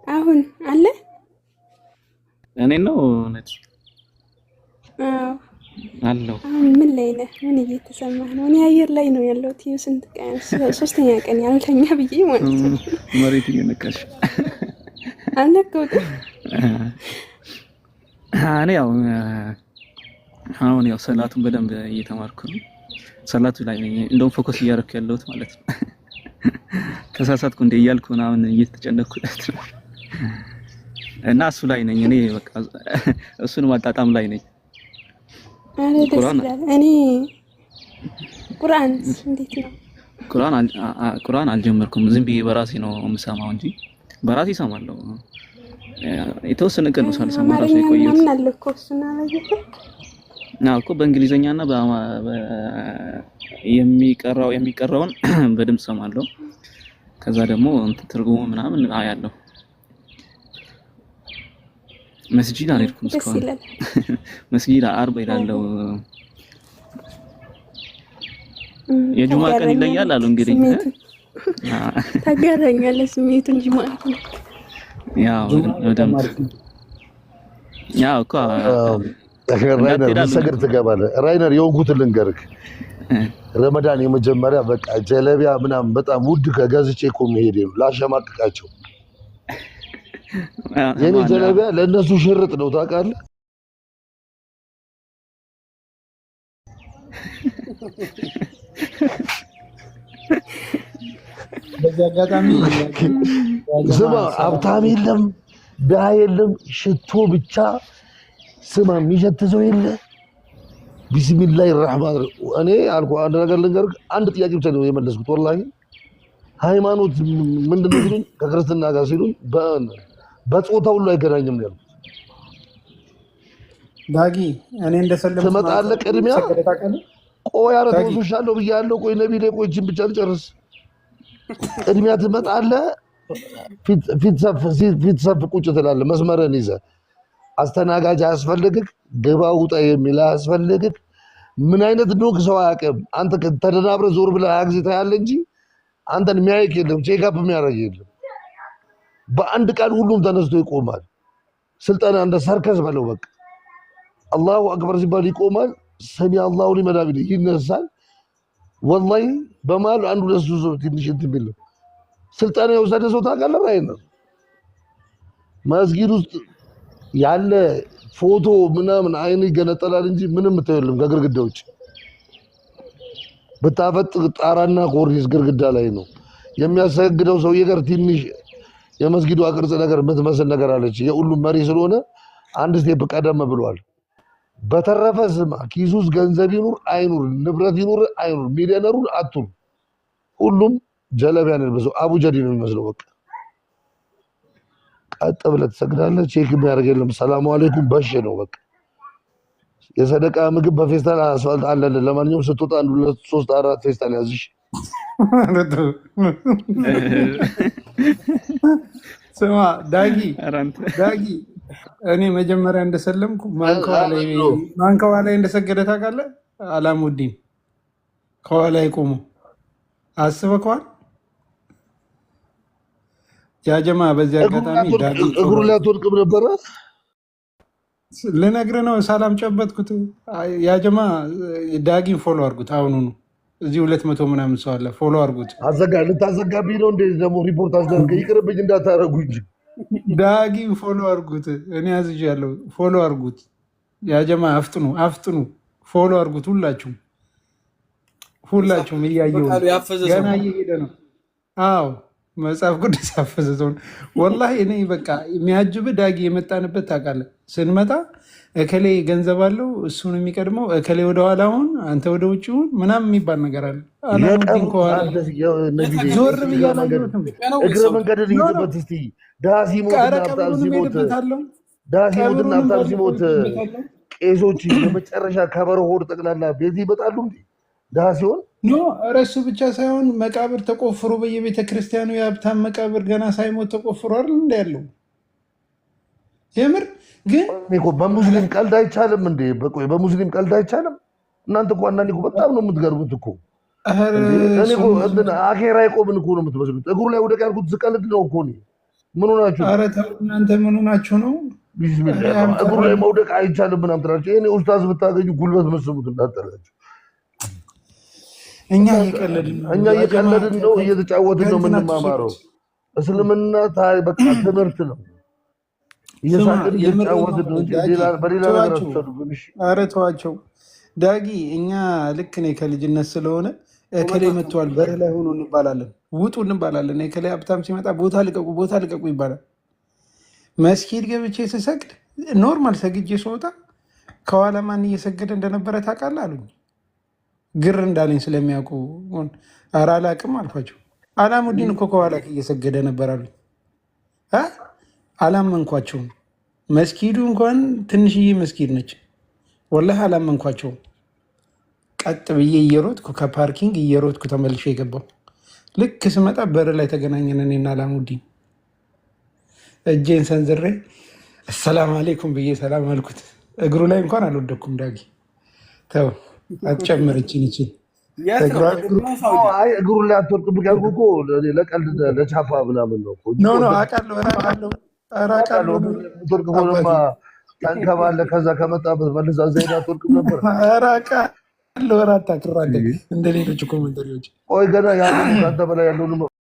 አሁን አለ እኔ ነው ነጭ አለው። ምን ላይ ነህ? ምን እየተሰማህ ነው? እኔ አየር ላይ ነው ያለሁት። ስንት ቀን ሶስተኛ ቀን ያልተኛ ብዬ ማለት ነው። መሬት እየነካሽ አልነካሁትም። እኔ አሁን ሰላቱን በደንብ እየተማርኩ ነው። ሰላቱ ላይ ነኝ እንደውም ፎከስ እያደረኩ ያለሁት ማለት ነው። ተሳሳትኩ እንደ እያልኩ ምናምን እየተጨነኩለት ነው እና እሱ ላይ ነኝ እኔ በቃ እሱን ማጣጣም ላይ ነኝ። እኔ ቁርአን እንዴት ነው? ቁርአን አልጀመርኩም። ዝም ብዬ በራሴ ነው የምሰማው እንጂ በራሴ እሰማለሁ። የተወሰነ ቀን ነው ሳልሰማ ራሱ የቆየሁት። ምን አለ እኮ እሱና እኮ በእንግሊዘኛና የሚቀራውን በድምፅ እሰማለሁ። ከዛ ደግሞ ትርጉሙ ምናምን አያለሁ። መስጂድ አልሄድኩም እስካሁን። መስጂድ አርብ እሄዳለሁ። የጁማ ቀን ይለያል አሉ እንግዲህ ታጋራኛለህ ስሜቱን እንጂ ማለት ነው። ያው እኮ ራይነር ሰገድ ትገባለህ። ራይነር የሆንኩትን ልንገርህ። ረመዳን የመጀመሪያ በቃ ጀለቢያ ምናምን በጣም ውድ ከገዝቼ እኮ መሄድ ነው ላሸማቅቃቸው። የኔ ጀለቢያ ለእነሱ ሽርጥ ነው ታውቃለህ። በዚህ አጋጣሚ ስማ ሀብታም የለም ድሃ የለም፣ ሽቶ ብቻ ስማ የሚሸት ሰው የለ። ቢስሚላህ ራህማን እኔ አልኩ አንድ ነገር ልንገርህ። አንድ ጥያቄ ብቻ ነው የመለስኩት። ወላሂ ሃይማኖት ምንድን ነው ሲሉኝ ከክርስትና ጋር ሲሉኝ በጾታ ሁሉ አይገናኝም ያሉት። ዳጊ እኔ እንደሰለምኩ ትመጣለህ ቅድሚያ ቆይ ኧረ ተወሱሻለሁ ብያለሁ። ቆይ ነቢሌ ቆይ ይህችን ብቻ ልጨርስ። ቅድሚያ ትመጣለህ ፊት ሰፍ ቁጭ ትላለህ መስመርን ይዘህ። አስተናጋጅ አያስፈልግህ፣ ግባ ውጣ የሚል አያስፈልግህ። ምን አይነት ዶግ ሰው አያውቅም። አንተ ተደናብረህ ዞር ብለህ ሀያ ጊዜ ታያለህ እንጂ አንተን የሚያይክ የለም፣ ቼክአፕ የሚያደርግ የለም። በአንድ ቃል ሁሉም ተነስቶ ይቆማል። ስልጠና እንደ ሰርከስ በለው በቃ። አላሁ አክበር ሲባል ይቆማል። ሰሚ አላሁ ሊመን ሐሚድ ይነሳል። ወላሂ በመሀል አንዱ ለሱ ሰው ትንሽ እንትን ቢል ስልጠና የወሰደ ሰው ታውቃለህ። ራይ ነው መስጊድ ውስጥ ያለ ፎቶ ምናምን አይን ይገነጠላል እንጂ ምንም የምታየው ከግርግዳ ውጭ። ብታፈጥ ጣራና ኮርኒስ ግርግዳ ላይ ነው። የሚያሰግደው ሰውዬ ጋር ትንሽ የመስጊዱ ቅርጽ ነገር የምትመስል ነገር አለች። የሁሉም መሪ ስለሆነ አንድ ስቴፕ ቀደም ብሏል። በተረፈ ስማ ኪሱ ውስጥ ገንዘብ ይኑር አይኑር፣ ንብረት ይኑር አይኑር፣ ሚሊዮነሩን አቱን ሁሉም ጀለቢያ ነው የሚመስለው። አቡጀዲ ነው የሚመስለው። በቃ ቀጥ ብለህ ትሰግዳለህ። ቼክ የሚያደርግ የለም። ሰላሙ አለይኩም በሽ ነው በቃ። የሰደቃ ምግብ በፌስታል አስፋልት አለልን። ለማንኛውም ስትወጣ 1 2 3 4 ፌስታል ያዝሽ። ስማ ዳጊ እኔ መጀመሪያ እንደሰለምኩ ማን ከኋላ እንደሰገደ ታውቃለህ? አላሙዲን ከኋላ ቆሞ አስበከዋል። ያጀማ በዚህ አጋጣሚ እግሩ ላይ አትወድቅም ነበረ። ልነግርህ ነው። ሰላም ጨበጥኩት። ያጀማ ዳጊን ፎሎ አድርጉት አሁኑኑ። እዚህ 200 ምናምን ሰው አለ። ፎሎ አድርጉት። ልታዘጋብኝ ነው እንዴ? ደግሞ ሪፖርት አስደርገ ይቅርብኝ እንዳታረጉ እንጂ ዳጊን ፎሎ አድርጉት። እኔ አዝዣለሁ። ፎሎ አድርጉት። ያጀማ አፍጥኑ። ፎሎ አድርጉት። ሁላችሁም እያየሁ ገና እየሄደ ነው። አዎ መጽሐፍ ቅዱስ ያፈዘ ሰው ወላሂ። እኔ በቃ የሚያጅብ ዳጊ የመጣንበት ታውቃለህ። ስንመጣ እከሌ ገንዘብ አለው እሱን የሚቀድመው እከሌ ወደኋላ ሁን አንተ ወደ ውጭ ሁን ምናምን የሚባል ነገር አለ። አላሙዲን ከኋላ ዞር ብያላየትም እግረ መንገድን ይዝበት እስቲ ድሃ ሲሞትና ሀብታም ሲሞት ቄሶች የመጨረሻ ከበሮ ሆድ ጠቅላላ ቤት ይመጣሉ እንዴ? ድሃ ሲሆን ኖ እረሱ ብቻ ሳይሆን መቃብር ተቆፍሮ በየቤተ ክርስቲያኑ የሀብታም መቃብር ገና ሳይሞት ተቆፍሮ አይደል እንደ ያለው። የምር ግን በሙስሊም ቀልድ አይቻልም እንዴ? በቆይ በሙስሊም ቀልድ አይቻልም። እናንተ እኮ አንዳንዴ እኮ በጣም ነው የምትገርሙት እኮ። እኔ እኮ አኼራ የቆምን እኮ ነው የምትመስሉት። እግሩ ላይ ወደቅ ያልኩት ስቀልድ ነው እኮ። ምን ሆናችሁ? ኧረ ተው እናንተ ምን ሆናችሁ ነው? እግሩ ላይ መውደቅ አይቻልም ምናምን ትላለች። እኔ ኡስታዝ ብታገኙ ጉልበት መስሙት እንዳጠላችሁ። እኛ እየቀለድን ነው፣ እየተጫወትን ነው የምንማማረው። እስልምና በቃ ትምህርት ነው። እየሳቅን እየተጫወትን ነው እንጂ በሌላ ነገር አትሰዱብን። ኧረ ተዋቸው ዳጊ። እኛ ልክ ነኝ ከልጅነት ስለሆነ እከሌ መጥተዋል በር ላይ ሆኖ እንባላለን፣ ውጡ እንባላለን። እከሌ ሀብታም ሲመጣ ቦታ ልቀቁ ይባላል። መስጊድ ገብቼ ስሰግድ ኖርማል ሰግጄ ስወጣ ከኋላ ማን እየሰገደ እንደነበረ ታውቃለህ አሉኝ። ግር እንዳለኝ ስለሚያውቁ ኧረ አላቅም አልኳቸው። አላሙዲን እኮ ከኋላ እየሰገደ ነበር አሉኝ። አላመንኳቸውም። መስጊዱ እንኳን ትንሽዬ መስጊድ ነች። ወላሂ አላመንኳቸውም። ቀጥ ብዬ እየሮጥኩ ከፓርኪንግ እየሮጥኩ ተመልሼ የገባው። ልክ ስመጣ በር ላይ ተገናኘን እኔና አላሙዲን። እጄን ሰንዝሬ አሰላም አሌይኩም ብዬ ሰላም አልኩት። እግሩ ላይ እንኳን አልወደኩም። ዳጊ ተው አትጨምር። ይችል አይ እግሩ ላይ አትወርቅም ያልኩህ እኮ ለቀልድ ለቻፓ ምናምን ነው እኮ። ኖ አውቃለሁ። የምትወርቅ ከሆነማ ተንከባለህ ከዛ ከመጣበት መልሳ ዘይዳ አትወርቅም ነበር። አውቃለሁ። አታክራለህ እንደ ሌሎች ኮሜንተሪዎች። ቆይ ገና ያለው ከአንተ በላይ ያለውን